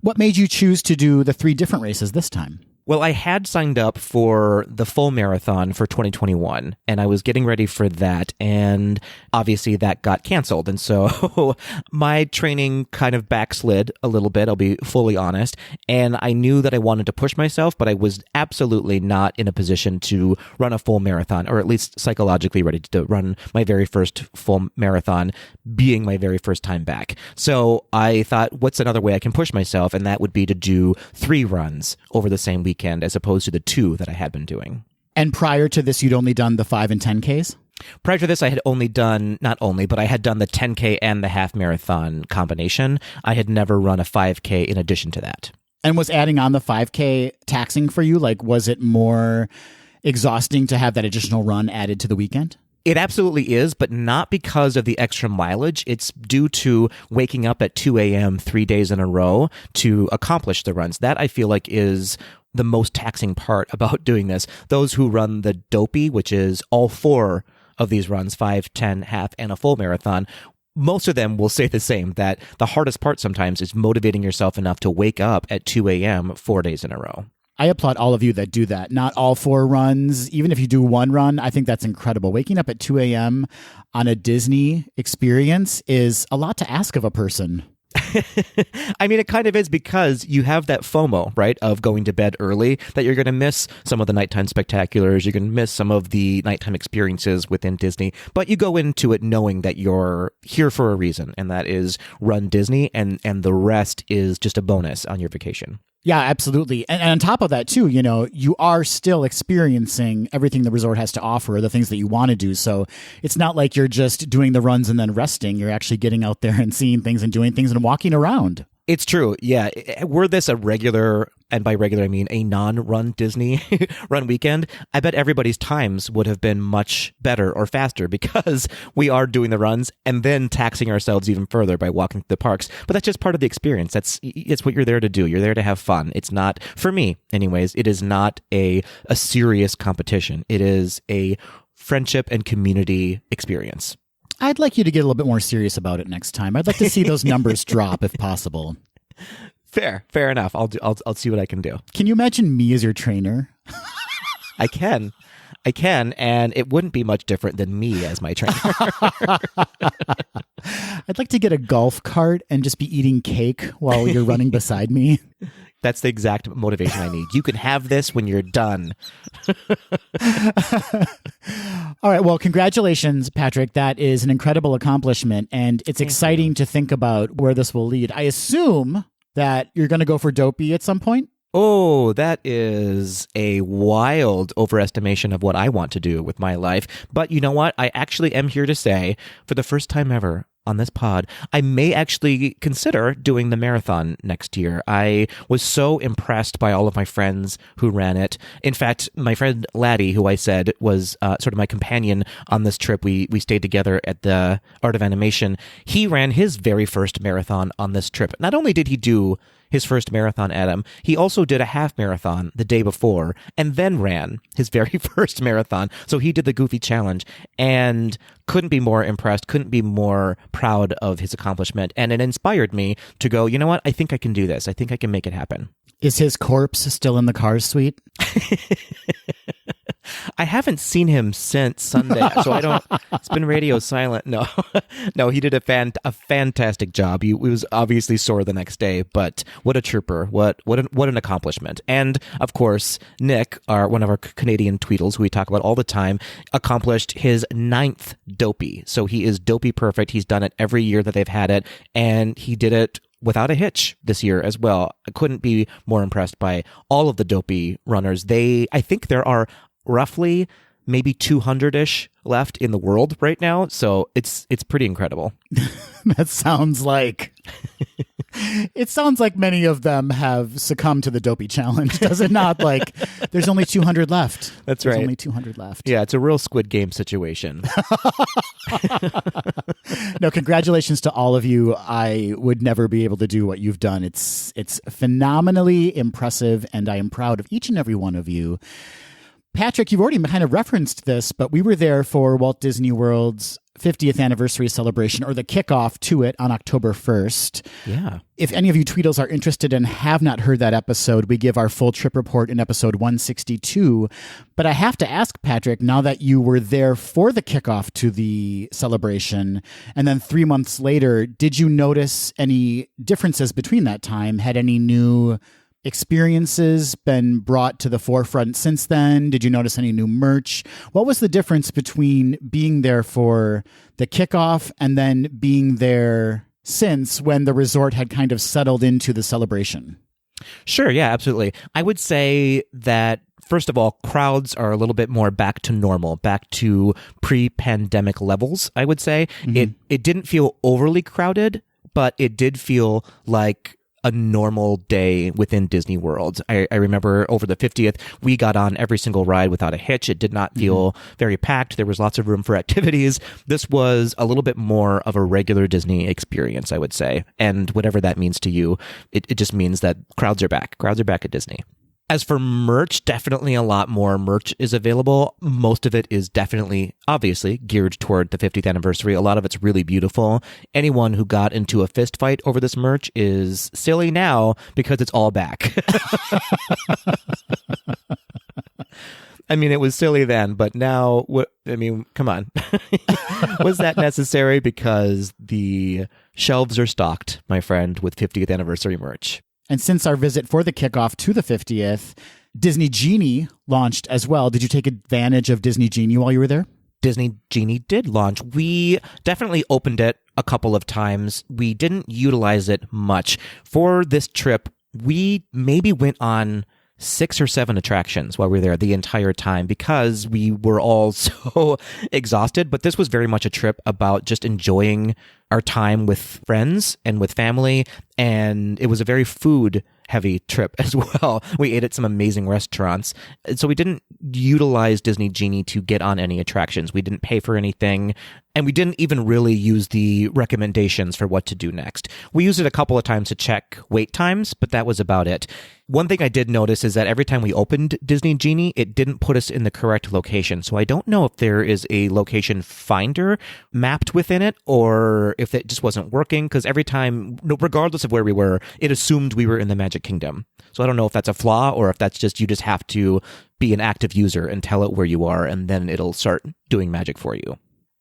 What made you choose to do the 3 different races this time? Well, I had signed up for the full marathon for 2021, and I was getting ready for that, and obviously that got canceled. And so my training kind of backslid a little bit, I'll be fully honest, and I knew that I wanted to push myself, but I was absolutely not in a position to run a full marathon, or at least psychologically ready to run my very first full marathon, being my very first time back. So I thought, what's another way I can push myself? And that would be to do 3 runs over the same weekend as opposed to the 2 that I had been doing. And prior to this, you'd only done the 5 and 10Ks? Prior to this, I had but I had done the 10K and the half marathon combination. I had never run a 5K in addition to that. And was adding on the 5K taxing for you? Like, was it more exhausting to have that additional run added to the weekend? It absolutely is, but not because of the extra mileage. It's due to waking up at 2 a.m. 3 days in a row to accomplish the runs. That I feel like is the most taxing part about doing this. Those who run the Dopey, which is all 4 of these runs, 5, 10, half, and a full marathon, most of them will say the same, that the hardest part sometimes is motivating yourself enough to wake up at 2 a.m. 4 days in a row. I applaud all of you that do that. Not all 4 runs. Even if you do 1 run, I think that's incredible. Waking up at 2 a.m. on a Disney experience is a lot to ask of a person. I mean, it kind of is because you have that FOMO, right, of going to bed early, that you're going to miss some of the nighttime spectaculars, you're going to miss some of the nighttime experiences within Disney, but you go into it knowing that you're here for a reason, and that is Run Disney, and the rest is just a bonus on your vacation. Yeah, absolutely. And on top of that, too, you are still experiencing everything the resort has to offer, the things that you want to do. So it's not like you're just doing the runs and then resting. You're actually getting out there and seeing things and doing things and walking around. It's true. Yeah. Were this a regular, and by regular, I mean a non-Run Disney run weekend, I bet everybody's times would have been much better or faster because we are doing the runs and then taxing ourselves even further by walking through the parks. But that's just part of the experience. It's what you're there to do. You're there to have fun. It's not, for me anyways, it is not a serious competition. It is a friendship and community experience. I'd like you to get a little bit more serious about it next time. I'd like to see those numbers drop if possible. Fair enough. I'll see what I can do. Can you imagine me as your trainer? I can, and it wouldn't be much different than me as my trainer. I'd like to get a golf cart and just be eating cake while you're running beside me. That's the exact motivation I need. You can have this when you're done. All right. Well, congratulations, Patrick. That is an incredible accomplishment, and it's exciting to think about where this will lead. I assume that you're going to go for Dopey at some point? Oh, that is a wild overestimation of what I want to do with my life. But you know what? I actually am here to say, for the first time ever on this pod, I may actually consider doing the marathon next year. I was so impressed by all of my friends who ran it. In fact, my friend Laddie, who I said was sort of my companion on this trip, we stayed together at the Art of Animation. He ran his very first marathon on this trip. Not only did he do his first marathon, Adam, he also did a half marathon the day before and then ran his very first marathon. So he did the Goofy Challenge and couldn't be more impressed, couldn't be more proud of his accomplishment. And it inspired me to go, you know what? I think I can do this. I think I can make it happen. Is his corpse still in the Cars suite? I haven't seen him since Sunday, so I don't. It's been radio silent. No, no, he did a fantastic job. He was obviously sore the next day, but what a trooper! What an accomplishment! And of course, Nick, one of our Canadian Tweedles, who we talk about all the time, accomplished his 9th Dopey. So he is Dopey perfect. He's done it every year that they've had it, and he did it without a hitch this year as well. I couldn't be more impressed by all of the Dopey runners. I think there are roughly maybe 200-ish left in the world right now, so it's pretty incredible. That sounds like it sounds like many of them have succumbed to the Dopey challenge, does it not? Like, there's only 200 left. There's right. There's only 200 left. Yeah, it's a real Squid Game situation. No, congratulations to all of you. I would never be able to do what you've done. It's phenomenally impressive, and I am proud of each and every one of you. Patrick, you've already kind of referenced this, but we were there for Walt Disney World's 50th anniversary celebration, or the kickoff to it, on October 1st. Yeah. If any of you Tweedles are interested and have not heard that episode, we give our full trip report in episode 162. But I have to ask, Patrick, now that you were there for the kickoff to the celebration, and then 3 months later, did you notice any differences between that time? Had any new experiences been brought to the forefront since then? Did you notice any new merch? What was the difference between being there for the kickoff and then being there since, when the resort had kind of settled into the celebration? Sure, yeah, absolutely. I would say that, first of all, crowds are a little bit more back to normal, back to pre-pandemic levels, I would say. Mm-hmm. It didn't feel overly crowded, but it did feel like a normal day within Disney World. I remember over the 50th, we got on every single ride without a hitch. It did not feel very packed. There was lots of room for activities. This was a little bit more of a regular Disney experience, I would say. And whatever that means to you, it just means that crowds are back. Crowds are back at Disney. As for merch, definitely a lot more merch is available. Most of it is definitely, obviously, geared toward the 50th anniversary. A lot of it's really beautiful. Anyone who got into a fist fight over this merch is silly now because it's all back. I mean, it was silly then, but now, come on. Was that necessary? Because the shelves are stocked, my friend, with 50th anniversary merch. And since our visit for the kickoff to the 50th, Disney Genie launched as well. Did you take advantage of Disney Genie while you were there? Disney Genie did launch. We definitely opened it a couple of times. We didn't utilize it much. For this trip, we maybe went on 6 or 7 attractions while we were there the entire time because we were all so exhausted. But this was very much a trip about just enjoying our time with friends and with family. And it was a very food heavy trip as well. We ate at some amazing restaurants. So we didn't utilize Disney Genie to get on any attractions. We didn't pay for anything. And we didn't even really use the recommendations for what to do next. We used it a couple of times to check wait times, but that was about it. One thing I did notice is that every time we opened Disney Genie, it didn't put us in the correct location. So I don't know if there is a location finder mapped within it or if it just wasn't working, because every time, regardless of where we were, it assumed we were in the Magic Kingdom. So I don't know if that's a flaw or if that's just you just have to be an active user and tell it where you are, and then it'll start doing magic for you.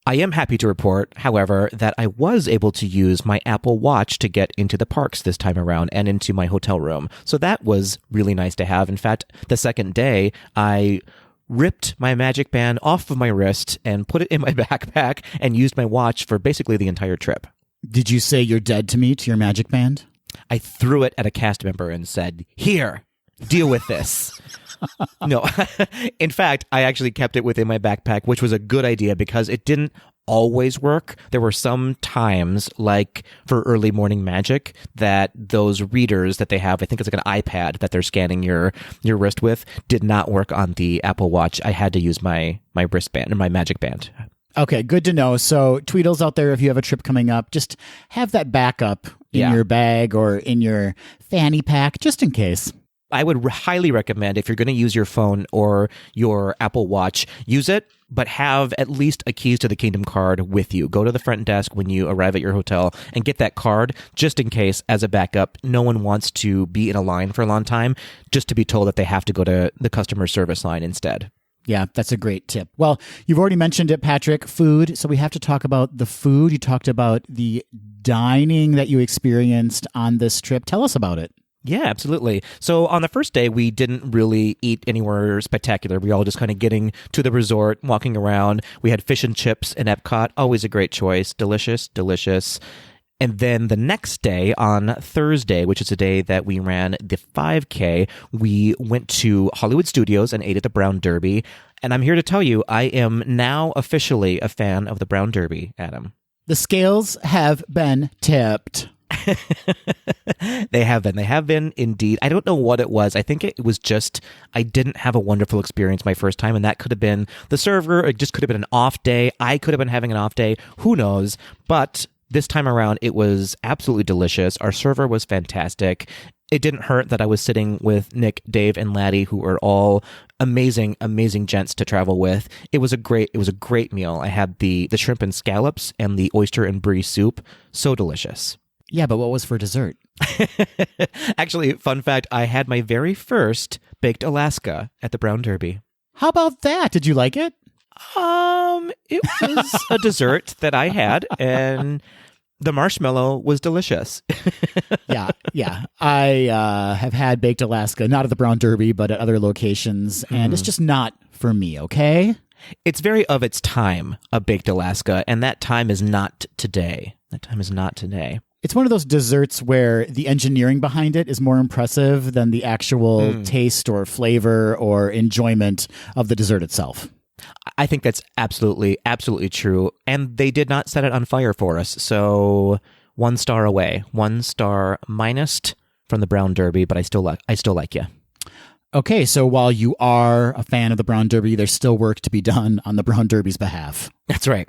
I am happy to report, however, that I was able to use my Apple Watch to get into the parks this time around and into my hotel room. So that was really nice to have. In fact, the second day, I ripped my Magic Band off of my wrist and put it in my backpack and used my watch for basically the entire trip. Did you say you're dead to me to your Magic Band? I threw it at a cast member and said, "Here, deal with this." No, in fact, I actually kept it within my backpack, which was a good idea because it didn't always work. There were some times, like for early morning magic, that those readers that they have, I think it's like an iPad that they're scanning your wrist with, did not work on the Apple Watch. I had to use my wristband or my Magic Band. Okay, good to know. So Tweedles out there, if you have a trip coming up, just have that backup in your bag or in your fanny pack, just in case. I would highly recommend, if you're going to use your phone or your Apple Watch, use it, but have at least a Keys to the Kingdom card with you. Go to the front desk when you arrive at your hotel and get that card just in case as a backup. No one wants to be in a line for a long time just to be told that they have to go to the customer service line instead. Yeah, that's a great tip. Well, you've already mentioned it, Patrick, food. So we have to talk about the food. You talked about the dining that you experienced on this trip. Tell us about it. Yeah, absolutely. So on the first day, we didn't really eat anywhere spectacular. We were all just kind of getting to the resort, walking around. We had fish and chips in Epcot. Always a great choice. Delicious, delicious. And then the next day, on Thursday, which is the day that we ran the 5K, we went to Hollywood Studios and ate at the Brown Derby. And I'm here to tell you, I am now officially a fan of the Brown Derby, Adam. The scales have been tipped. They have been indeed. I don't know what it was. I think it was just I didn't have a wonderful experience my first time, and that could have been the server. It just could have been an off day. I could have been having an off day. Who knows? But this time around, it was absolutely delicious. Our server was fantastic. It didn't hurt that I was sitting with Nick, Dave, and Laddie, who are all amazing, amazing gents to travel with. It was a great meal. I had the shrimp and scallops and the oyster and brie soup. So delicious. Yeah, but what was for dessert? Actually, fun fact, I had my very first baked Alaska at the Brown Derby. How about that? Did you like it? It was a dessert that I had, and the marshmallow was delicious. Yeah. I have had baked Alaska, not at the Brown Derby, but at other locations, and it's just not for me, okay? It's very of its time, a baked Alaska, and that time is not today. It's one of those desserts where the engineering behind it is more impressive than the actual taste or flavor or enjoyment of the dessert itself. I think that's absolutely, absolutely true. And they did not set it on fire for us. So 1 star away, 1 star minus from the Brown Derby, but I still like you. Okay, so while you are a fan of the Brown Derby, there's still work to be done on the Brown Derby's behalf. That's right.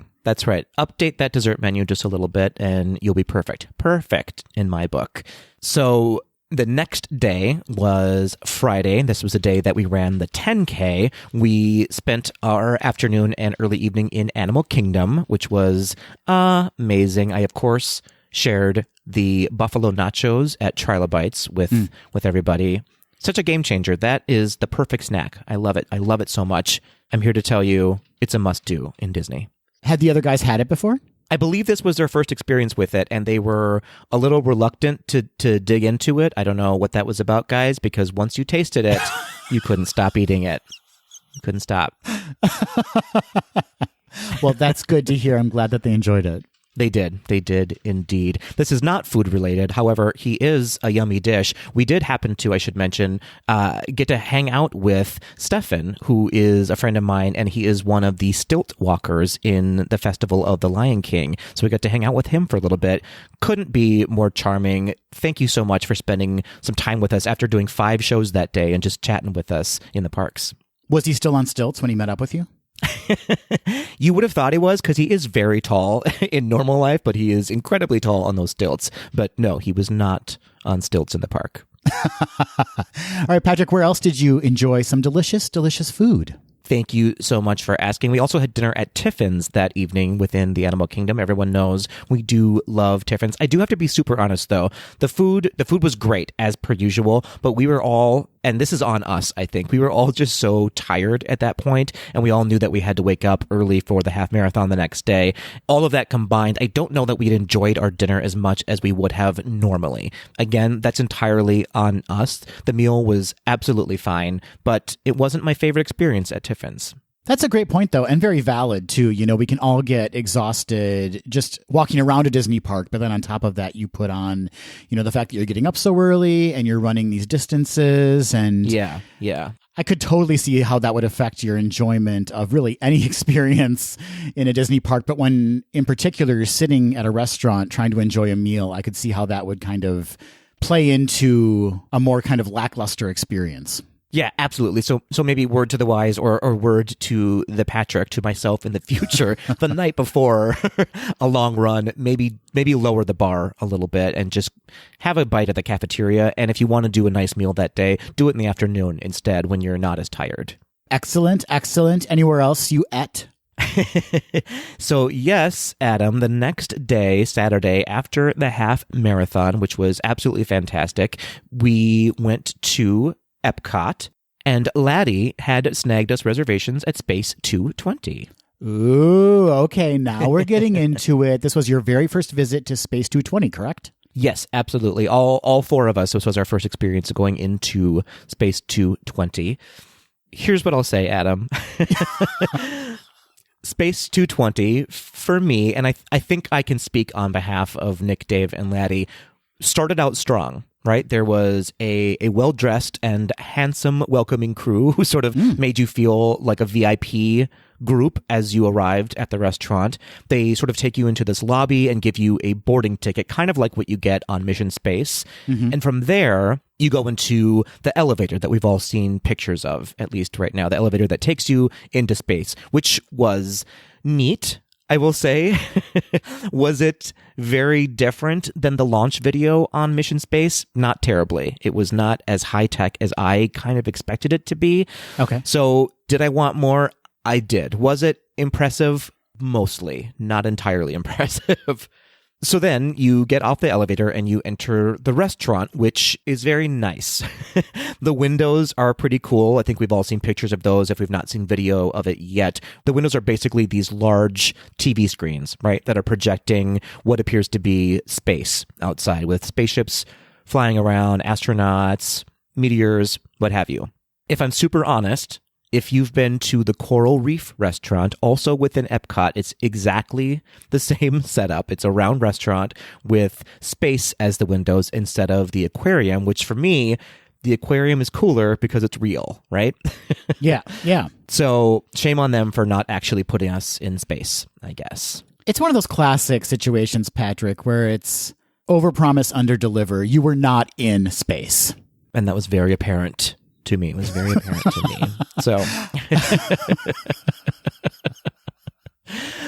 Update that dessert menu just a little bit and you'll be perfect. Perfect in my book. So the next day was Friday. This was the day that we ran the 10K. We spent our afternoon and early evening in Animal Kingdom, which was amazing. I, of course, shared the buffalo nachos at Trilobites with everybody. Such a game changer. That is the perfect snack. I love it. I love it so much. I'm here to tell you it's a must-do in Disney. Had the other guys had it before? I believe this was their first experience with it, and they were a little reluctant to dig into it. I don't know what that was about, guys, because once you tasted it, you couldn't stop eating it. You couldn't stop. Well, that's good to hear. I'm glad that they enjoyed it. They did indeed. This is not food related. However, he is a yummy dish. We did happen to, I should mention, get to hang out with Stefan, who is a friend of mine, and he is one of the stilt walkers in the Festival of the Lion King. So we got to hang out with him for a little bit. Couldn't be more charming. Thank you so much for spending some time with us after doing 5 shows that day and just chatting with us in the parks. Was he still on stilts when he met up with you? You would have thought he was, because he is very tall in normal life, but he is incredibly tall on those stilts. But no, he was not on stilts in the park. All right, Patrick, where else did you enjoy some delicious, delicious food? Thank you so much for asking. We also had dinner at Tiffin's that evening within the Animal Kingdom. Everyone knows we do love Tiffin's. I do have to be super honest, though. The food was great, as per usual, but we were all, and this is on us, I think, we were all just so tired at that point, and we all knew that we had to wake up early for the half marathon the next day. All of that combined, I don't know that we'd enjoyed our dinner as much as we would have normally. Again, that's entirely on us. The meal was absolutely fine, but it wasn't my favorite experience at Tiffin's. That's a great point, though, and very valid, too. You know, we can all get exhausted just walking around a Disney park, but then on top of that, you put on, the fact that you're getting up so early and you're running these distances. And yeah. I could totally see how that would affect your enjoyment of really any experience in a Disney park. But when, in particular, you're sitting at a restaurant trying to enjoy a meal, I could see how that would kind of play into a more kind of lackluster experience. Yeah, absolutely. So maybe word to the wise or word to the Patrick, to myself in the future, the night before a long run, maybe lower the bar a little bit and just have a bite at the cafeteria. And if you want to do a nice meal that day, do it in the afternoon instead when you're not as tired. Excellent. Anywhere else you ate? So yes, Adam, the next day, Saturday, after the half marathon, which was absolutely fantastic, we went to Epcot, And Laddie had snagged us reservations at Space 220. Ooh, okay. Now we're getting into it. This was your very first visit to Space 220, correct? Yes, absolutely. All four of us. This was our first experience going into Space 220. Here's what I'll say, Adam. Space 220, for me, and I think I can speak on behalf of Nick, Dave, and Laddie, started out strong, right? There was a well-dressed and handsome welcoming crew who sort of made you feel like a VIP group as you arrived at the restaurant. They sort of take you into this lobby and give you a boarding ticket, kind of like what you get on Mission Space. And from there, you go into the elevator that we've all seen pictures of, at least right now, the elevator that takes you into space, which was neat, I will say. Was it very different than the launch video on Mission Space? Not terribly. It was not as high-tech as I kind of expected it to be. Okay. So did I want more? I did. Was it impressive? Mostly. Not entirely impressive. So then you get off the elevator and you enter the restaurant, which is very nice. The windows are pretty cool. I think we've all seen pictures of those if we've not seen video of it yet. The windows are basically these large TV screens, right, that are projecting what appears to be space outside with spaceships flying around, astronauts, meteors, what have you. If I'm super honest, if you've been to the Coral Reef restaurant, also within Epcot, it's exactly the same setup. It's a round restaurant with space as the windows instead of the aquarium, which for me, the aquarium is cooler because it's real, right? Yeah. So shame on them for not actually putting us in space, I guess. It's one of those classic situations, Patrick, where it's overpromise, underdeliver. You were not in space. And that was very apparent to me. It was very apparent to me.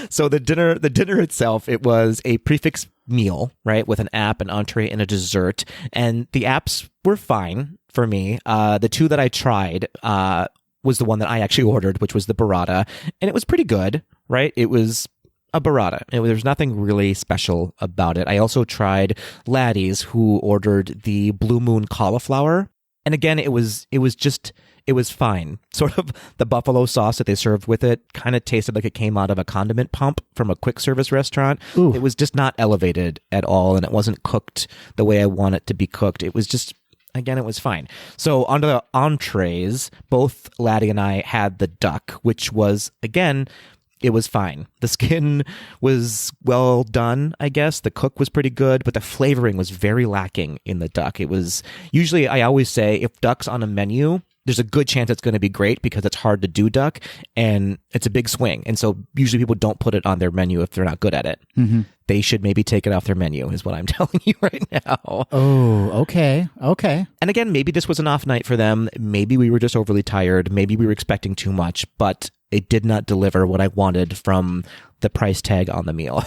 So the dinner itself, it was a prefix meal, right, with an app, an entree, and a dessert. And the apps were fine for me. The two that I tried was the one that I actually ordered, which was the burrata, and it was pretty good, right? It was a burrata. There's nothing really special about it. I also tried Laddie's, who ordered the Blue Moon cauliflower. And again, it was fine. Sort of the buffalo sauce that they served with it kind of tasted like it came out of a condiment pump from a quick service restaurant. Ooh. It was just not elevated at all, and it wasn't cooked the way I want it to be cooked. It was just, again, it was fine. So on the entrees, both Laddie and I had the duck, which was, again, it was fine. The skin was well done, I guess. The cook was pretty good, but the flavoring was very lacking in the duck. It was usually, I always say, if duck's on a menu, there's a good chance it's going to be great because it's hard to do duck and it's a big swing. And so usually people don't put it on their menu if they're not good at it. They should maybe take it off their menu is what I'm telling you right now. Oh, okay. And again, maybe this was an off night for them. Maybe we were just overly tired. Maybe we were expecting too much, but it did not deliver what I wanted from the price tag on the meal.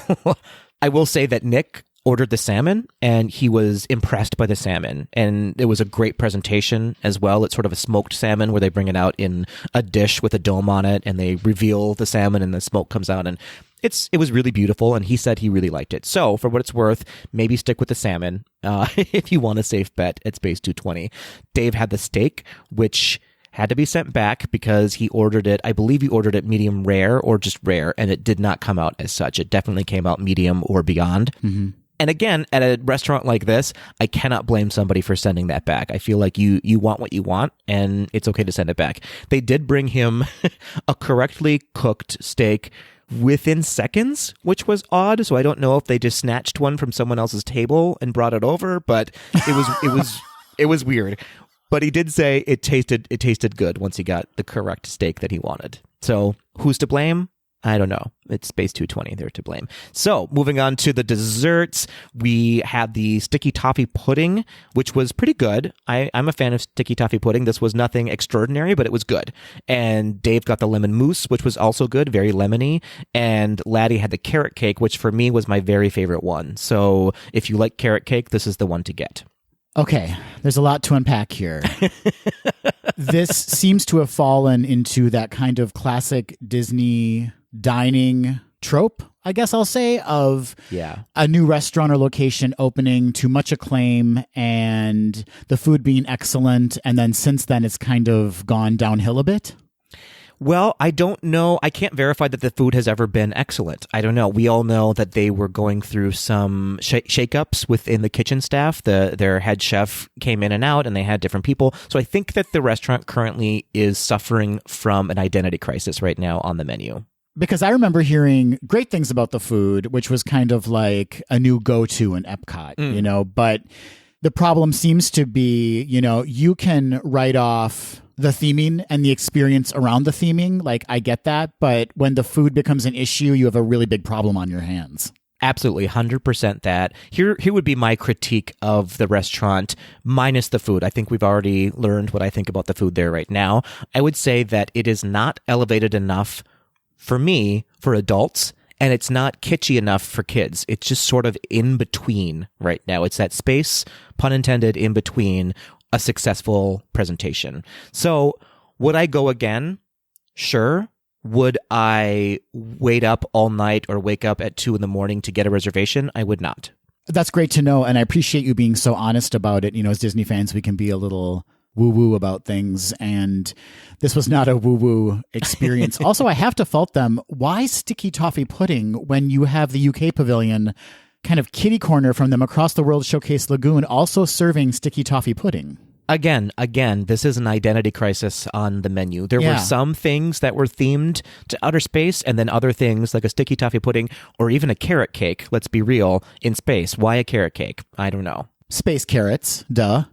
I will say that Nick ordered the salmon and he was impressed by the salmon, and it was a great presentation as well. It's sort of a smoked salmon where they bring it out in a dish with a dome on it and they reveal the salmon and the smoke comes out, and it was really beautiful, and he said he really liked it. So for what it's worth, maybe stick with the salmon if you want a safe bet at Space 220. Dave had the steak, which had to be sent back because he ordered it. I believe he ordered it medium rare or just rare, and it did not come out as such. It definitely came out medium or beyond. And again, at a restaurant like this, I cannot blame somebody for sending that back. I feel like you want what you want, and it's okay to send it back. They did bring him a correctly cooked steak within seconds, which was odd. So I don't know if they just snatched one from someone else's table and brought it over, but it was weird. But he did say it tasted good once he got the correct steak that he wanted. So who's to blame? I don't know. It's Space 220. They're to blame. So moving on to the desserts, we had the sticky toffee pudding, which was pretty good. I'm a fan of sticky toffee pudding. This was nothing extraordinary, but it was good. And Dave got the lemon mousse, which was also good, very lemony. And Laddie had the carrot cake, which for me was my very favorite one. So if you like carrot cake, this is the one to get. Okay, there's a lot to unpack here. This seems to have fallen into that kind of classic Disney dining trope I guess I'll say, of Yeah. a new restaurant or location opening to much acclaim and the food being excellent. And then since then, it's kind of gone downhill a bit. Well, I don't know. I can't verify that the food has ever been excellent. I don't know. We all know that they were going through some shakeups within the kitchen staff. Their head chef came in and out, and they had different people. So I think that the restaurant currently is suffering from an identity crisis right now on the menu. Because I remember hearing great things about the food, which was kind of like a new go-to in Epcot, but the problem seems to be, you can write off the theming and the experience around the theming. Like, I get that. But when the food becomes an issue, you have a really big problem on your hands. Absolutely, 100% that. Here would be my critique of the restaurant, minus the food. I think we've already learned what I think about the food there right now. I would say that it is not elevated enough for me, for adults, and it's not kitschy enough for kids. It's just sort of in between right now. It's that space, pun intended, in between a successful presentation. So would I go again? Sure. Would I wait up all night or wake up at 2 a.m. to get a reservation? I would not. That's great to know. And I appreciate you being so honest about it. As Disney fans, we can be a little woo-woo about things. And this was not a woo-woo experience. Also, I have to fault them. Why sticky toffee pudding when you have the UK pavilion kind of kitty corner from them across the World Showcase Lagoon also serving sticky toffee pudding? Again, this is an identity crisis on the menu. There were some things that were themed to outer space, and then other things like a sticky toffee pudding or even a carrot cake, let's be real, in space. Why a carrot cake? I don't know. Space carrots, duh.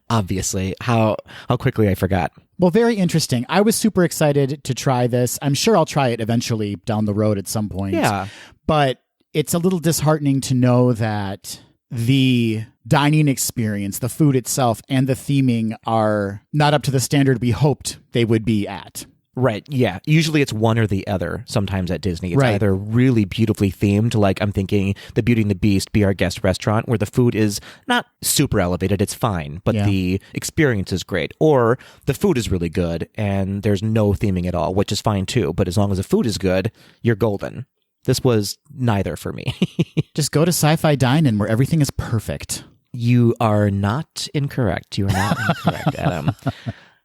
Obviously. How quickly I forgot. Well, very interesting. I was super excited to try this. I'm sure I'll try it eventually down the road at some point. Yeah. But it's a little disheartening to know that the dining experience, the food itself, and the theming are not up to the standard we hoped they would be at. Right, yeah. Usually it's one or the other sometimes at Disney. It's right. Either really beautifully themed, like I'm thinking the Beauty and the Beast, Be Our Guest restaurant, where the food is not super elevated, it's fine, but the experience is great. Or the food is really good and there's no theming at all, which is fine too. But as long as the food is good, you're golden. This was neither for me. Just go to Sci-Fi Dine-In where everything is perfect. You are not incorrect. You are not incorrect, Adam.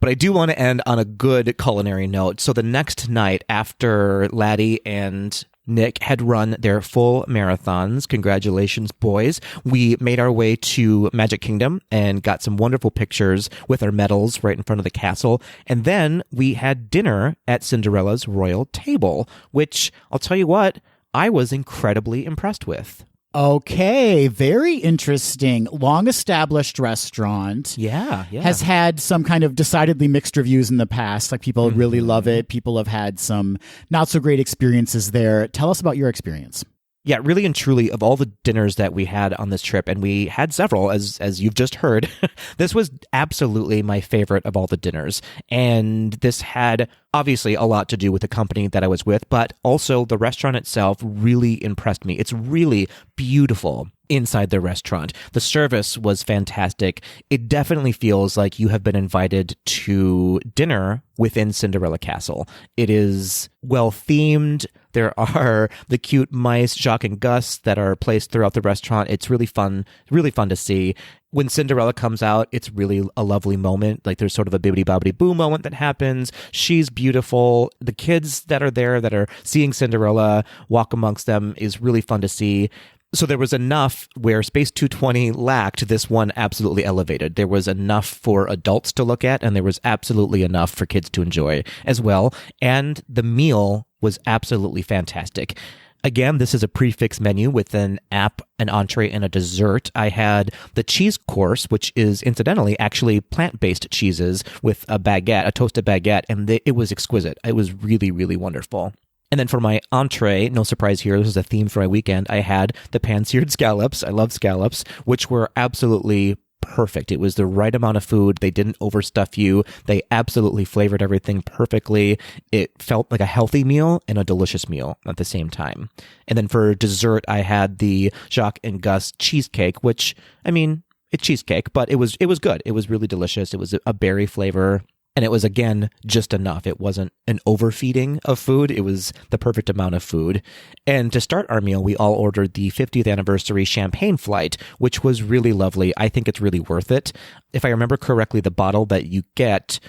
But I do want to end on a good culinary note. So the next night after Laddie and Nick had run their full marathons, congratulations, boys, we made our way to Magic Kingdom and got some wonderful pictures with our medals right in front of the castle. And then we had dinner at Cinderella's royal table, which I'll tell you what, I was incredibly impressed with. Okay, very interesting. Long-established restaurant. Yeah. Has had some kind of decidedly mixed reviews in the past. Like, people really love it. People have had some not-so-great experiences there. Tell us about your experience. Yeah, really and truly, of all the dinners that we had on this trip, and we had several, as you've just heard, this was absolutely my favorite of all the dinners. And this had obviously a lot to do with the company that I was with, but also the restaurant itself really impressed me. It's really beautiful inside the restaurant. The service was fantastic. It definitely feels like you have been invited to dinner within Cinderella Castle. It is well themed. There are the cute mice, Jacques and Gus, that are placed throughout the restaurant. It's really fun to see. When Cinderella comes out, it's really a lovely moment. Like, there's sort of a bibbidi-bobbidi-boo moment that happens. She's beautiful. The kids that are there that are seeing Cinderella walk amongst them is really fun to see. So there was enough where Space 220 lacked, this one absolutely elevated. There was enough for adults to look at, and there was absolutely enough for kids to enjoy as well. And the meal was absolutely fantastic. Again, this is a prefix menu with an app, an entree, and a dessert. I had the cheese course, which is incidentally actually plant-based cheeses with a baguette, a toasted baguette, and it was exquisite. It was really, really wonderful. And then for my entree, no surprise here, this is a theme for my weekend, I had the pan-seared scallops. I love scallops, which were absolutely perfect. It was the right amount of food. They didn't overstuff you. They absolutely flavored everything perfectly. It felt like a healthy meal and a delicious meal at the same time. And then for dessert, I had the Jacques and Gus cheesecake, which, I mean, it's cheesecake, but it was good. It was really delicious. It was a berry flavor. And it was, again, just enough. It wasn't an overfeeding of food. It was the perfect amount of food. And to start our meal, we all ordered the 50th anniversary champagne flight, which was really lovely. I think it's really worth it. If I remember correctly, the bottle that you get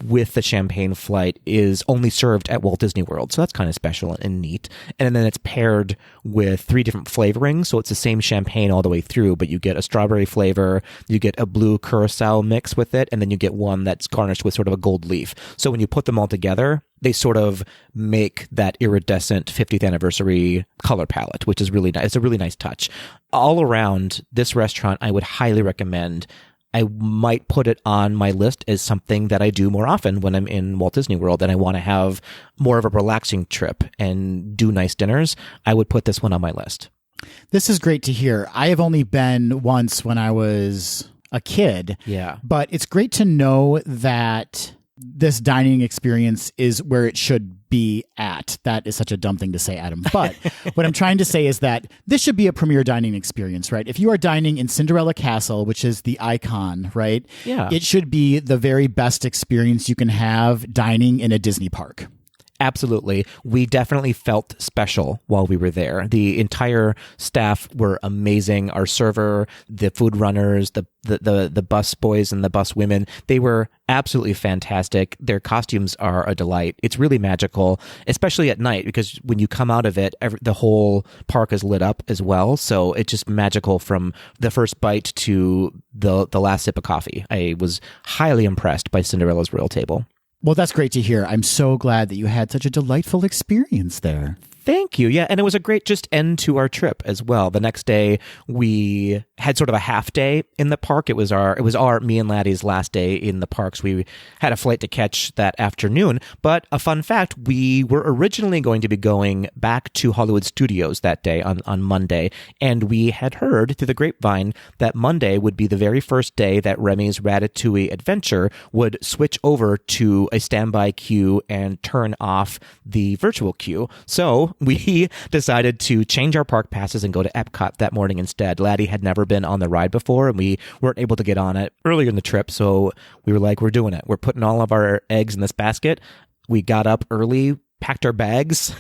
with the champagne flight is only served at Walt Disney World. So that's kind of special and neat. And then it's paired with 3 different flavorings. So it's the same champagne all the way through, but you get a strawberry flavor, you get a blue curacao mix with it, and then you get one that's garnished with sort of a gold leaf. So when you put them all together, they sort of make that iridescent 50th anniversary color palette, which is really nice. It's a really nice touch. All around, this restaurant I would highly recommend. I might put it on my list as something that I do more often when I'm in Walt Disney World and I want to have more of a relaxing trip and do nice dinners. I would put this one on my list. This is great to hear. I have only been once when I was a kid. Yeah. But it's great to know that this dining experience is where it should be at. That is such a dumb thing to say, Adam. But what I'm trying to say is that this should be a premier dining experience, right? If you are dining in Cinderella Castle, which is the icon, right? Yeah. It should be the very best experience you can have dining in a Disney park. Absolutely. We definitely felt special while we were there. The entire staff were amazing. Our server, the food runners, the bus boys and the bus women, they were absolutely fantastic. Their costumes are a delight. It's really magical, especially at night, because when you come out of it, the whole park is lit up as well. So it's just magical from the first bite to the last sip of coffee. I was highly impressed by Cinderella's Royal Table. Well, that's great to hear. I'm so glad that you had such a delightful experience there. Thank you. Yeah, and it was a great just end to our trip as well. The next day we had sort of a half day in the park. It was me and Laddie's last day in the parks. We had a flight to catch that afternoon. But a fun fact, we were originally going to be going back to Hollywood Studios that day on Monday, and we had heard through the grapevine that Monday would be the very first day that Remy's Ratatouille Adventure would switch over to a standby queue and turn off the virtual queue. So we decided to change our park passes and go to Epcot that morning instead. Laddie had never been on the ride before, and we weren't able to get on it earlier in the trip. So we were like, we're doing it. We're putting all of our eggs in this basket. We got up early, packed our bags,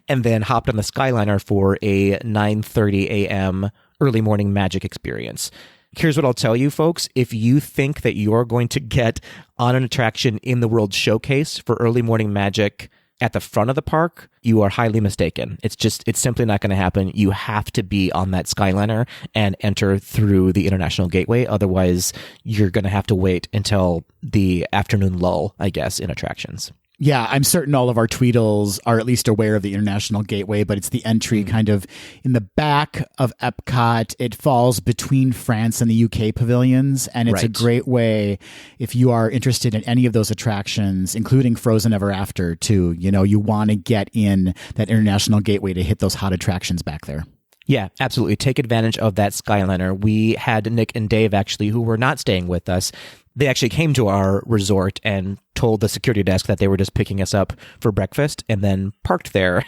and then hopped on the Skyliner for a 9:30 a.m. early morning magic experience. Here's what I'll tell you, folks. If you think that you're going to get on an attraction in the World Showcase for early morning magic at the front of the park, you are highly mistaken. It's simply not going to happen. You have to be on that Skyliner and enter through the International Gateway. Otherwise, you're going to have to wait until the afternoon lull, I guess, in attractions. Yeah, I'm certain all of our Tweedles are at least aware of the International Gateway, but it's the entry kind of in the back of Epcot. It falls between France and the UK pavilions, and it's a great way if you are interested in any of those attractions, including Frozen Ever After, too. You know, you want to get in that International Gateway to hit those hot attractions back there. Yeah, absolutely. Take advantage of that Skyliner. We had Nick and Dave, actually, who were not staying with us. They actually came to our resort and told the security desk that they were just picking us up for breakfast and then parked there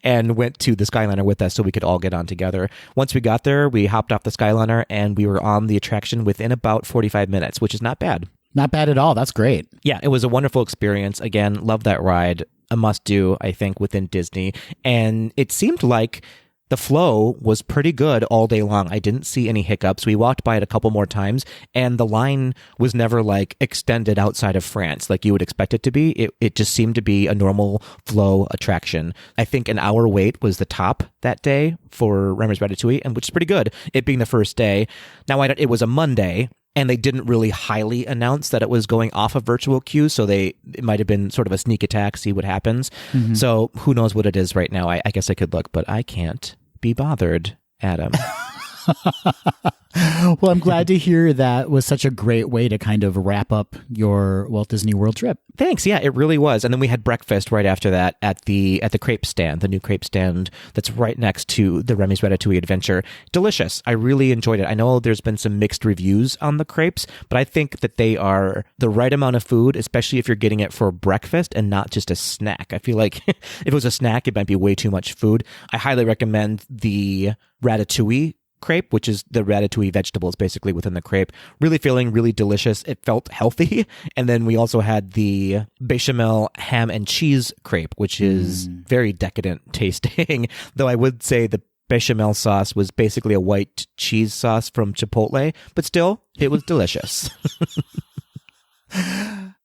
and went to the Skyliner with us so we could all get on together. Once we got there, we hopped off the Skyliner and we were on the attraction within about 45 minutes, which is not bad. Not bad at all. That's great. Yeah, it was a wonderful experience. Again, love that ride. A must-do, I think, within Disney. And it seemed like the flow was pretty good all day long. I didn't see any hiccups. We walked by it a couple more times, and the line was never like extended outside of France like you would expect it to be. It just seemed to be a normal flow attraction. I think an hour wait was the top that day for Remy's Ratatouille, and which is pretty good, it being the first day. Now, it was a Monday, and they didn't really highly announce that it was going off a virtual queue, so it might have been sort of a sneak attack, see what happens. Mm-hmm. So who knows what it is right now. I guess I could look, but I can't be bothered, Adam. Well, I'm glad to hear that was such a great way to kind of wrap up your Walt Disney World trip. Thanks. Yeah, it really was. And then we had breakfast right after that at the crepe stand, the new crepe stand that's right next to the Remy's Ratatouille Adventure. Delicious. I really enjoyed it. I know there's been some mixed reviews on the crepes, but I think that they are the right amount of food, especially if you're getting it for breakfast and not just a snack. I feel like if it was a snack, it might be way too much food. I highly recommend the Ratatouille crepe, which is the ratatouille vegetables basically within the crepe. Really filling, really delicious. It felt healthy. And then we also had the bechamel ham and cheese crepe, which is very decadent tasting. Though I would say the bechamel sauce was basically a white cheese sauce from Chipotle, but still, it was delicious.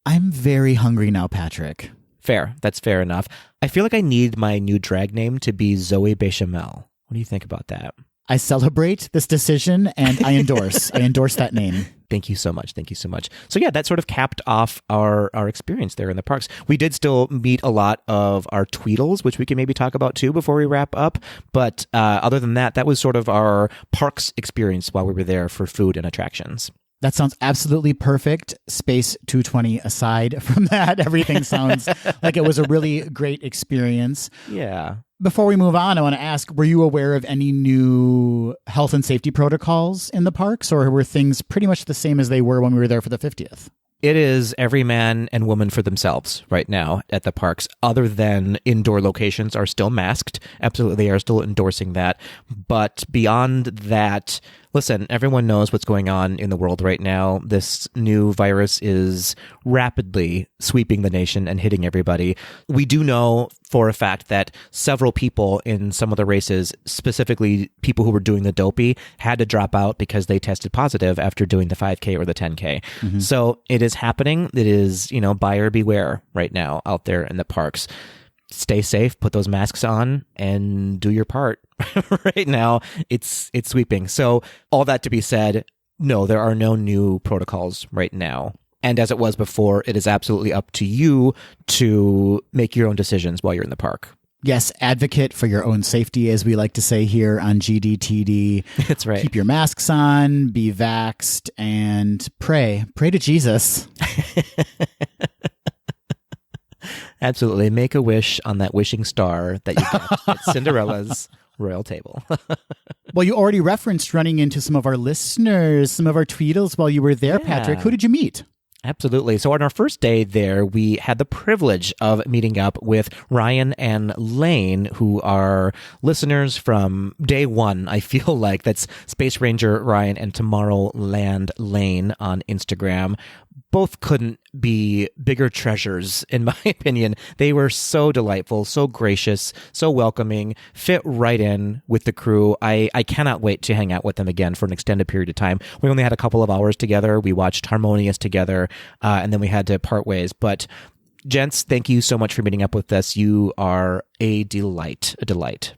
I'm very hungry now, Patrick. Fair. That's fair enough. I feel like I need my new drag name to be Zoe Bechamel. What do you think about that? I celebrate this decision and I endorse. I endorse that name. Thank you so much. Thank you so much. So yeah, that sort of capped off our experience there in the parks. We did still meet a lot of our Tweedles, which we can maybe talk about too before we wrap up. But other than that, that was sort of our parks experience while we were there for food and attractions. That sounds absolutely perfect. Space 220 aside from that, everything sounds like it was a really great experience. Yeah. Before we move on, I want to ask, were you aware of any new health and safety protocols in the parks, or were things pretty much the same as they were when we were there for the 50th? It is every man and woman for themselves right now at the parks, other than indoor locations are still masked. Absolutely, they are still endorsing that. But beyond that, listen, everyone knows what's going on in the world right now. This new virus is rapidly sweeping the nation and hitting everybody. We do know for a fact that several people in some of the races, specifically people who were doing the dopey, had to drop out because they tested positive after doing the 5K or the 10K. Mm-hmm. So it is happening. It is, buyer beware right now out there in the parks. Stay safe, put those masks on, and do your part. Right now, it's sweeping. So all that to be said, no, there are no new protocols right now. And as it was before, it is absolutely up to you to make your own decisions while you're in the park. Yes, advocate for your own safety, as we like to say here on GDTD. That's right. Keep your masks on, be vaxxed, and pray. Pray to Jesus. Absolutely. Make a wish on that wishing star that you get at Cinderella's royal table. Well, you already referenced running into some of our listeners, some of our Tweedles while you were there, Yeah. Patrick. Who did you meet? Absolutely. So on our first day there, we had the privilege of meeting up with Ryan and Lane, who are listeners from day one. I feel like that's Space Ranger Ryan and Tomorrowland Lane on Instagram. Both couldn't be bigger treasures, in my opinion. They were so delightful, so gracious, so welcoming, fit right in with the crew. I cannot wait to hang out with them again for an extended period of time. We only had a couple of hours together. We watched Harmonious together, and then we had to part ways. But gents, thank you so much for meeting up with us. You are a delight, a delight.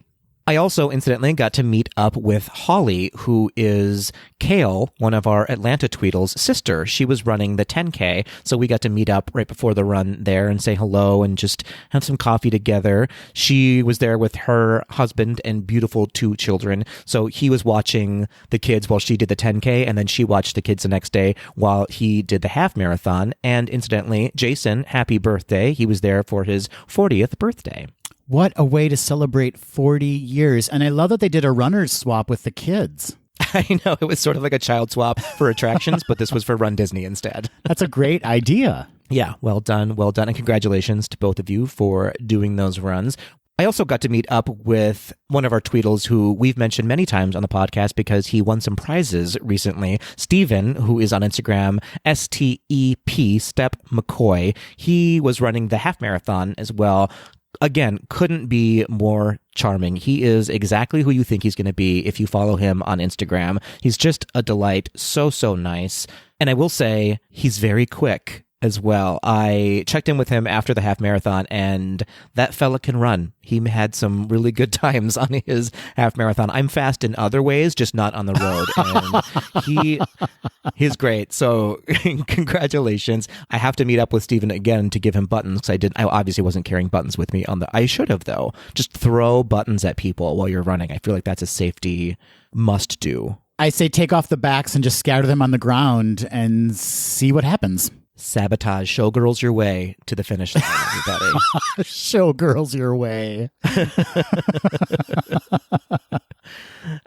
I also, incidentally, got to meet up with Holly, who is Kale, one of our Atlanta Tweedles' sister. She was running the 10K, so we got to meet up right before the run there and say hello and just have some coffee together. She was there with her husband and beautiful 2 children, so he was watching the kids while she did the 10K, and then she watched the kids the next day while he did the half marathon. And incidentally, Jason, happy birthday. He was there for his 40th birthday. What a way to celebrate 40 years. And I love that they did a runner's swap with the kids. I know, it was sort of like a child swap for attractions, but this was for runDisney instead. That's a great idea. Yeah, well done, and congratulations to both of you for doing those runs. I also got to meet up with one of our Tweedles who we've mentioned many times on the podcast because he won some prizes recently. Steven, who is on Instagram, STEP, Step McCoy. He was running the half marathon as well. Again, couldn't be more charming. He is exactly who you think he's going to be if you follow him on Instagram. He's just a delight. So nice. And I will say he's very quick as well. I checked in with him after the half marathon, and that fella can run. He had some really good times on his half marathon. I'm fast in other ways, just not on the road. And he's great. So congratulations. I have to meet up with Steven again to give him buttons. I obviously wasn't carrying buttons with me I should have though. Just throw buttons at people while you're running. I feel like that's a safety must do. I say take off the backs and just scatter them on the ground and see what happens. Sabotage. Showgirls your way to the finish line, everybody. Showgirls your way.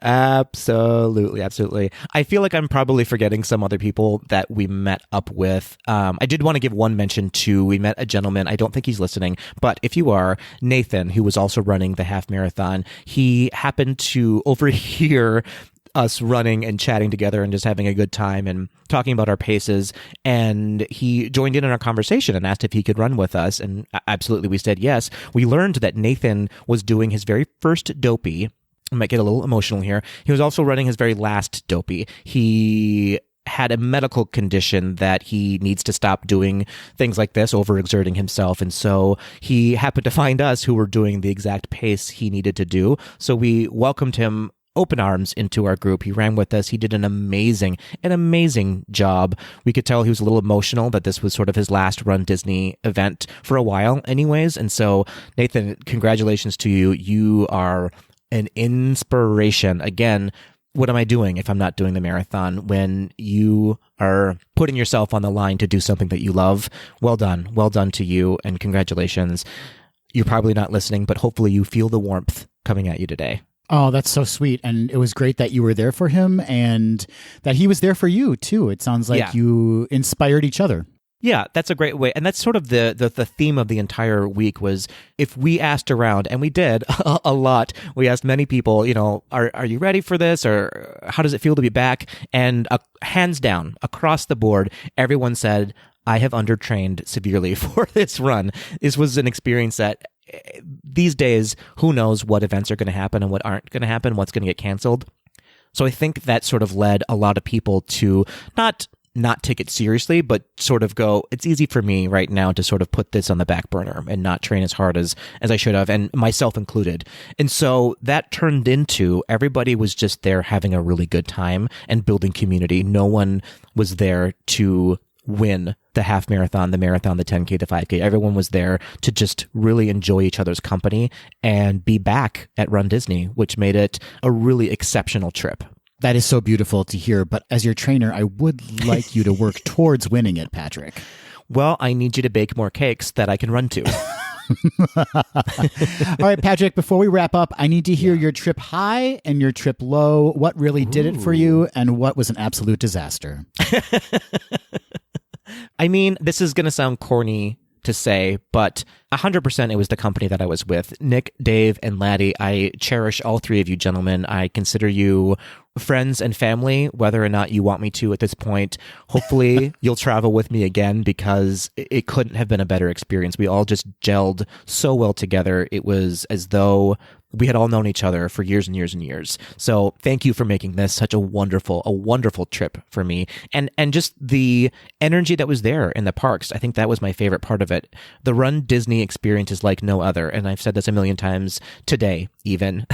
Absolutely. I feel like I'm probably forgetting some other people that we met up with. I did want to give one mention to, we met a gentleman, I don't think he's listening, but if you are, Nathan, who was also running the half marathon, he happened to overhear us running and chatting together and just having a good time and talking about our paces. And he joined in our conversation and asked if he could run with us. And absolutely, we said yes. We learned that Nathan was doing his very first dopey. I might get a little emotional here. He was also running his very last dopey. He had a medical condition that he needs to stop doing things like this, overexerting himself. And so he happened to find us who were doing the exact pace he needed to do. So we welcomed him open arms into our group. He ran with us. He did an amazing job. We could tell he was a little emotional that this was sort of his last Run Disney event for a while anyways. And so Nathan, congratulations to you. You are an inspiration. Again, what am I doing if I'm not doing the marathon when you are putting yourself on the line to do something that you love? Well done. Well done to you, and congratulations. You're probably not listening, but hopefully you feel the warmth coming at you today. Oh, that's so sweet. And it was great that you were there for him and that he was there for you too. It sounds like you inspired each other. Yeah, that's a great way. And that's sort of the theme of the entire week was if we asked around, and we did a lot. We asked many people, are you ready for this? Or how does it feel to be back? And hands down, across the board, everyone said, I have undertrained severely for this run. This was an experience that these days, who knows what events are going to happen and what aren't going to happen, what's going to get canceled. So I think that sort of led a lot of people to not take it seriously, but sort of go, it's easy for me right now to sort of put this on the back burner and not train as hard as I should have, and myself included. And so that turned into everybody was just there having a really good time and building community. No one was there to win the half marathon, the 10K, the 5K. Everyone was there to just really enjoy each other's company and be back at Run Disney, which made it a really exceptional trip. That is so beautiful to hear. But as your trainer, I would like you to work towards winning it, Patrick. Well, I need you to bake more cakes that I can run to. All right, Patrick, before we wrap up, I need to hear your trip high and your trip low. What really did it for you and what was an absolute disaster? I mean, this is going to sound corny to say, but 100% it was the company that I was with. Nick, Dave, and Laddie. I cherish all three of you gentlemen. I consider you friends and family, whether or not you want me to at this point. Hopefully you'll travel with me again because it couldn't have been a better experience. We all just gelled so well together. It was as though we had all known each other for years and years and years. So thank you for making this such a wonderful trip for me. And just the energy that was there in the parks. I think that was my favorite part of it. The Run Disney experience is like no other. And I've said this a million times today, even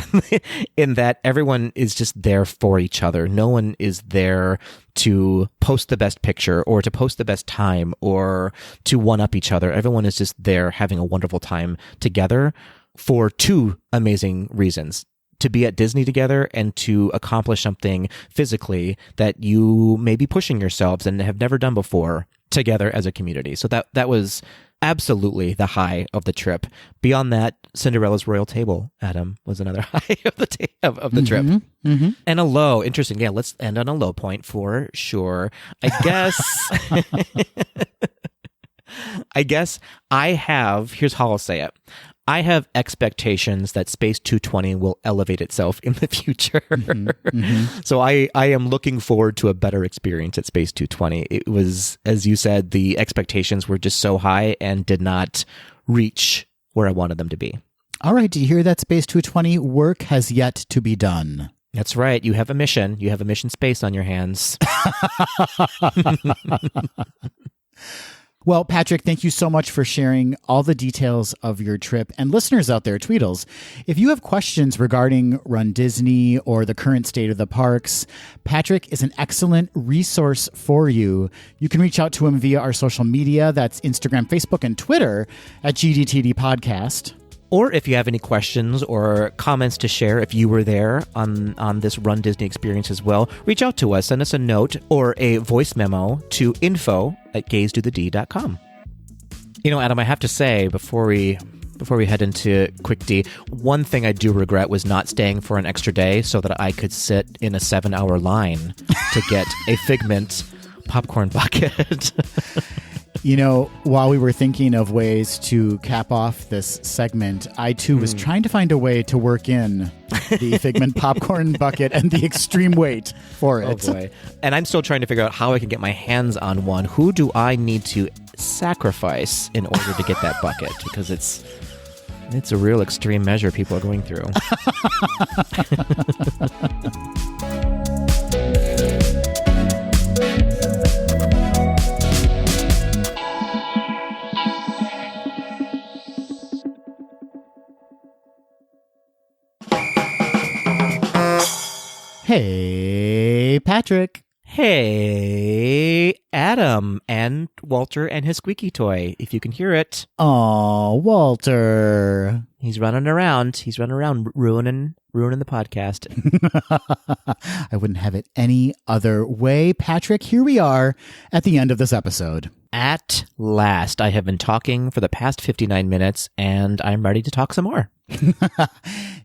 in that everyone is just there for each other. No one is there to post the best picture or to post the best time or to one up each other. Everyone is just there having a wonderful time together for two amazing reasons: to be at Disney together and to accomplish something physically that you may be pushing yourselves and have never done before together as a community. So that was absolutely the high of the trip. Beyond that, Cinderella's Royal Table, Adam, was another high of the trip. Mm-hmm. And a low. Interesting. Yeah, let's end on a low point for sure. I guess here's how I'll say it. I have expectations that Space 220 will elevate itself in the future. So I am looking forward to a better experience at Space 220. It was, as you said, the expectations were just so high and did not reach where I wanted them to be. All right. Do you hear that, Space 220? Work has yet to be done. That's right. You have a mission. You have a mission space on your hands. Well, Patrick, thank you so much for sharing all the details of your trip. And listeners out there, Tweedles, if you have questions regarding Run Disney or the current state of the parks, Patrick is an excellent resource for you. You can reach out to him via our social media. That's Instagram, Facebook, and Twitter at GDTD Podcast. Or if you have any questions or comments to share, if you were there on this Run Disney experience as well, reach out to us. Send us a note or a voice memo to info@gazetothed.com. Adam, I have to say, before we head into Quick D, one thing I do regret was not staying for an extra day so that I could sit in a 7-hour line to get a Figment popcorn bucket. While we were thinking of ways to cap off this segment, I too was trying to find a way to work in the Figment popcorn bucket and the extreme weight for it. Oh boy. And I'm still trying to figure out how I can get my hands on one. Who do I need to sacrifice in order to get that bucket? Because it's a real extreme measure people are going through. Hey, Patrick. Hey, Adam and Walter and his squeaky toy, if you can hear it. Oh, Walter. He's running around. Ruining the podcast. I wouldn't have it any other way. Patrick, here we are at the end of this episode. At last, I have been talking for the past 59 minutes, and I'm ready to talk some more.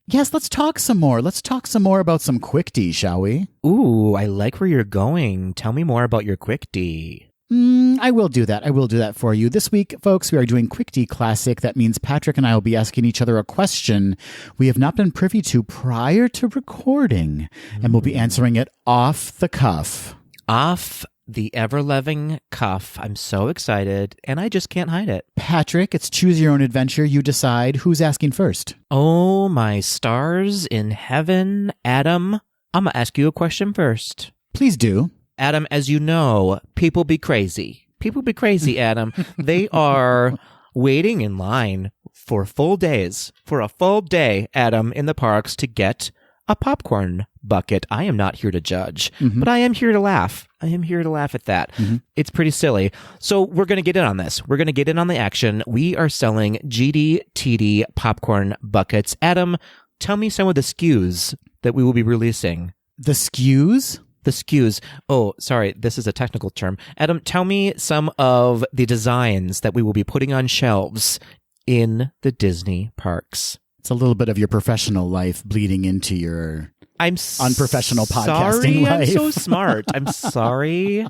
Yes, let's talk some more. Let's talk some more about some Quick D, shall we? Ooh, I like where you're going. Tell me more about your Quick D. I will do that. I will do that for you. This week, folks, we are doing Quick D Classic. That means Patrick and I will be asking each other a question we have not been privy to prior to recording, and we'll be answering it off the cuff. Off the ever-loving cuff. I'm so excited, and I just can't hide it. Patrick, it's choose your own adventure. You decide who's asking first. Oh, my stars in heaven. Adam, I'm going to ask you a question first. Please do. Adam, as you know, people be crazy. People be crazy, Adam. They are waiting in line for a full day, Adam, in the parks to get a popcorn bucket. I am not here to judge, but I am here to laugh. I am here to laugh at that. It's pretty silly. So we're going to get in on this. We're going to get in on the action. We are selling GDTD popcorn buckets. Adam, tell me some of the SKUs that we will be releasing. The SKUs? The SKUs. Oh, sorry. This is a technical term. Adam, tell me some of the designs that we will be putting on shelves in the Disney parks. It's a little bit of your professional life bleeding into your unprofessional podcasting life. I'm so smart. I'm sorry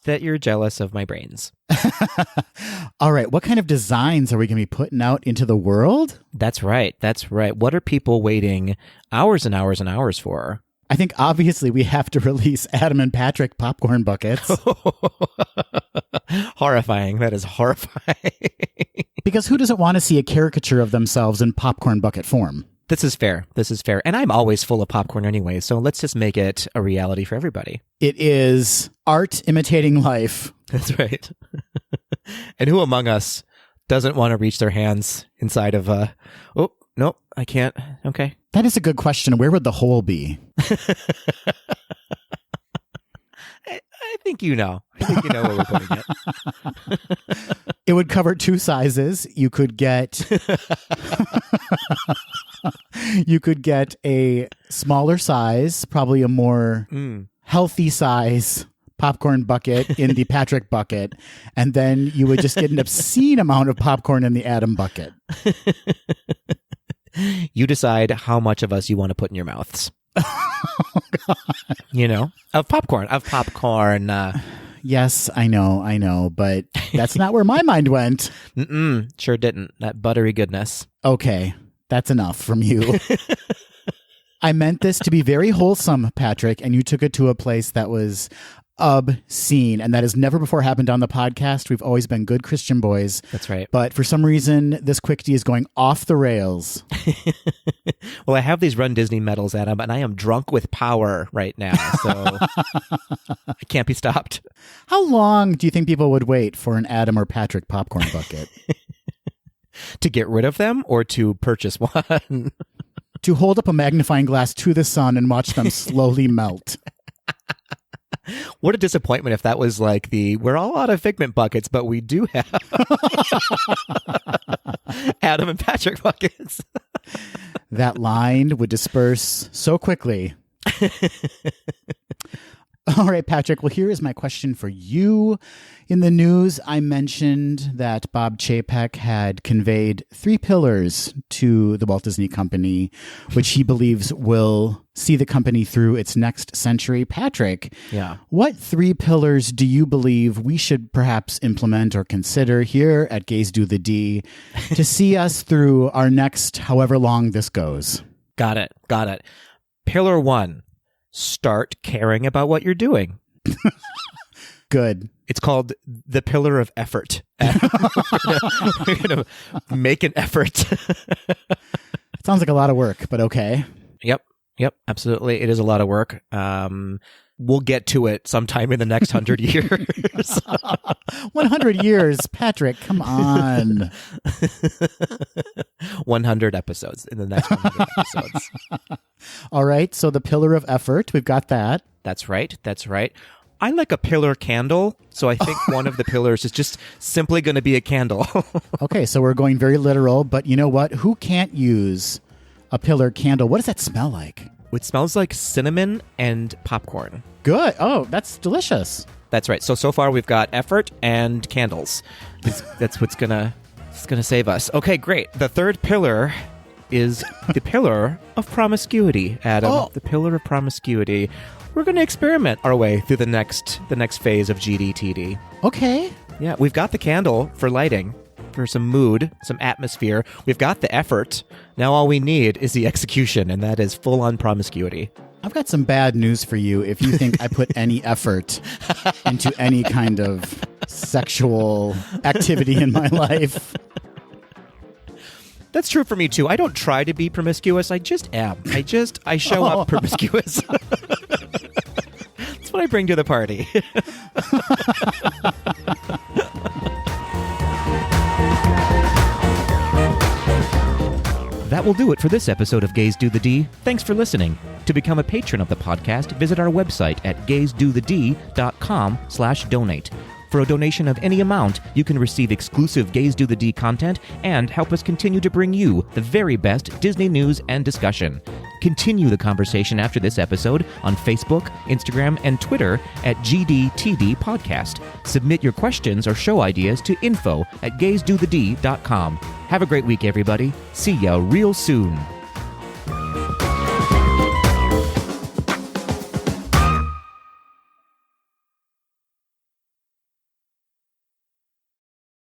that you're jealous of my brains. All right. What kind of designs are we going to be putting out into the world? That's right. That's right. What are people waiting hours and hours and hours for? I think obviously we have to release Adam and Patrick popcorn buckets. Horrifying. That is horrifying. Because who doesn't want to see a caricature of themselves in popcorn bucket form? This is fair. This is fair. And I'm always full of popcorn anyway, so let's just make it a reality for everybody. It is art imitating life. That's right. And who among us doesn't want to reach their hands inside of oh, no, I can't. Okay. That is a good question. Where would the hole be? I think you know. I think you know where we're putting it. It would cover two sizes. You could get a smaller size, probably a more healthy size popcorn bucket in the Patrick bucket, and then you would just get an obscene amount of popcorn in the Adam bucket. You decide how much of us you want to put in your mouths. Oh, God. You know, of popcorn. Yes, I know, but that's not where my mind went. Sure didn't. That buttery goodness. Okay, that's enough from you. I meant this to be very wholesome, Patrick, and you took it to a place that was obscene, and that has never before happened on the podcast. We've always been good Christian boys. That's right. But for some reason, this Quick D is going off the rails. Well, I have these runDisney medals, Adam, and I am drunk with power right now, so I can't be stopped. How long do you think people would wait for an Adam or Patrick popcorn bucket? To get rid of them or to purchase one? To hold up a magnifying glass to the sun and watch them slowly melt. What a disappointment if that was like we're all out of Figment buckets, but we do have Adam and Patrick buckets. That line would disperse so quickly. All right, Patrick. Well, here is my question for you. In the news, I mentioned that Bob Chapek had conveyed 3 pillars to the Walt Disney Company, which he believes will see the company through its next century. Patrick, what 3 pillars do you believe we should perhaps implement or consider here at Gays Do the D to see us through our next however long this goes? Got it. Pillar 1, start caring about what you're doing. Good. It's called the pillar of effort. We're going to make an effort. It sounds like a lot of work, but okay. Yep, absolutely. It is a lot of work. We'll get to it sometime in the next 100 years. 100 years, Patrick, come on. 100 episodes in the next 100 episodes. All right, so the pillar of effort, we've got that. That's right. I like a pillar candle, so I think one of the pillars is just simply going to be a candle. Okay, so we're going very literal, but you know what? Who can't use a pillar candle? What does that smell like? It smells like cinnamon and popcorn. Good. Oh, that's delicious. That's right. So far we've got effort and candles. That's what's gonna save us. Okay, great. The third pillar is the pillar of promiscuity, Adam. Oh. The pillar of promiscuity. We're going to experiment our way through the next phase of GDTD. Okay. Yeah, we've got the candle for lighting, for some mood, some atmosphere. We've got the effort. Now all we need is the execution, and that is full-on promiscuity. I've got some bad news for you if you think I put any effort into any kind of sexual activity in my life. That's true for me, too. I don't try to be promiscuous. I just am. I show up promiscuous. That's what I bring to the party. That will do it for this episode of Gays Do the D. Thanks for listening. To become a patron of the podcast, visit our website at gaysdothed.com/donate. For a donation of any amount, you can receive exclusive Gays Do the D content and help us continue to bring you the very best Disney news and discussion. Continue the conversation after this episode on Facebook, Instagram, and Twitter at GDTD Podcast. Submit your questions or show ideas to info@gaysdothed.com. Have a great week, everybody. See ya real soon.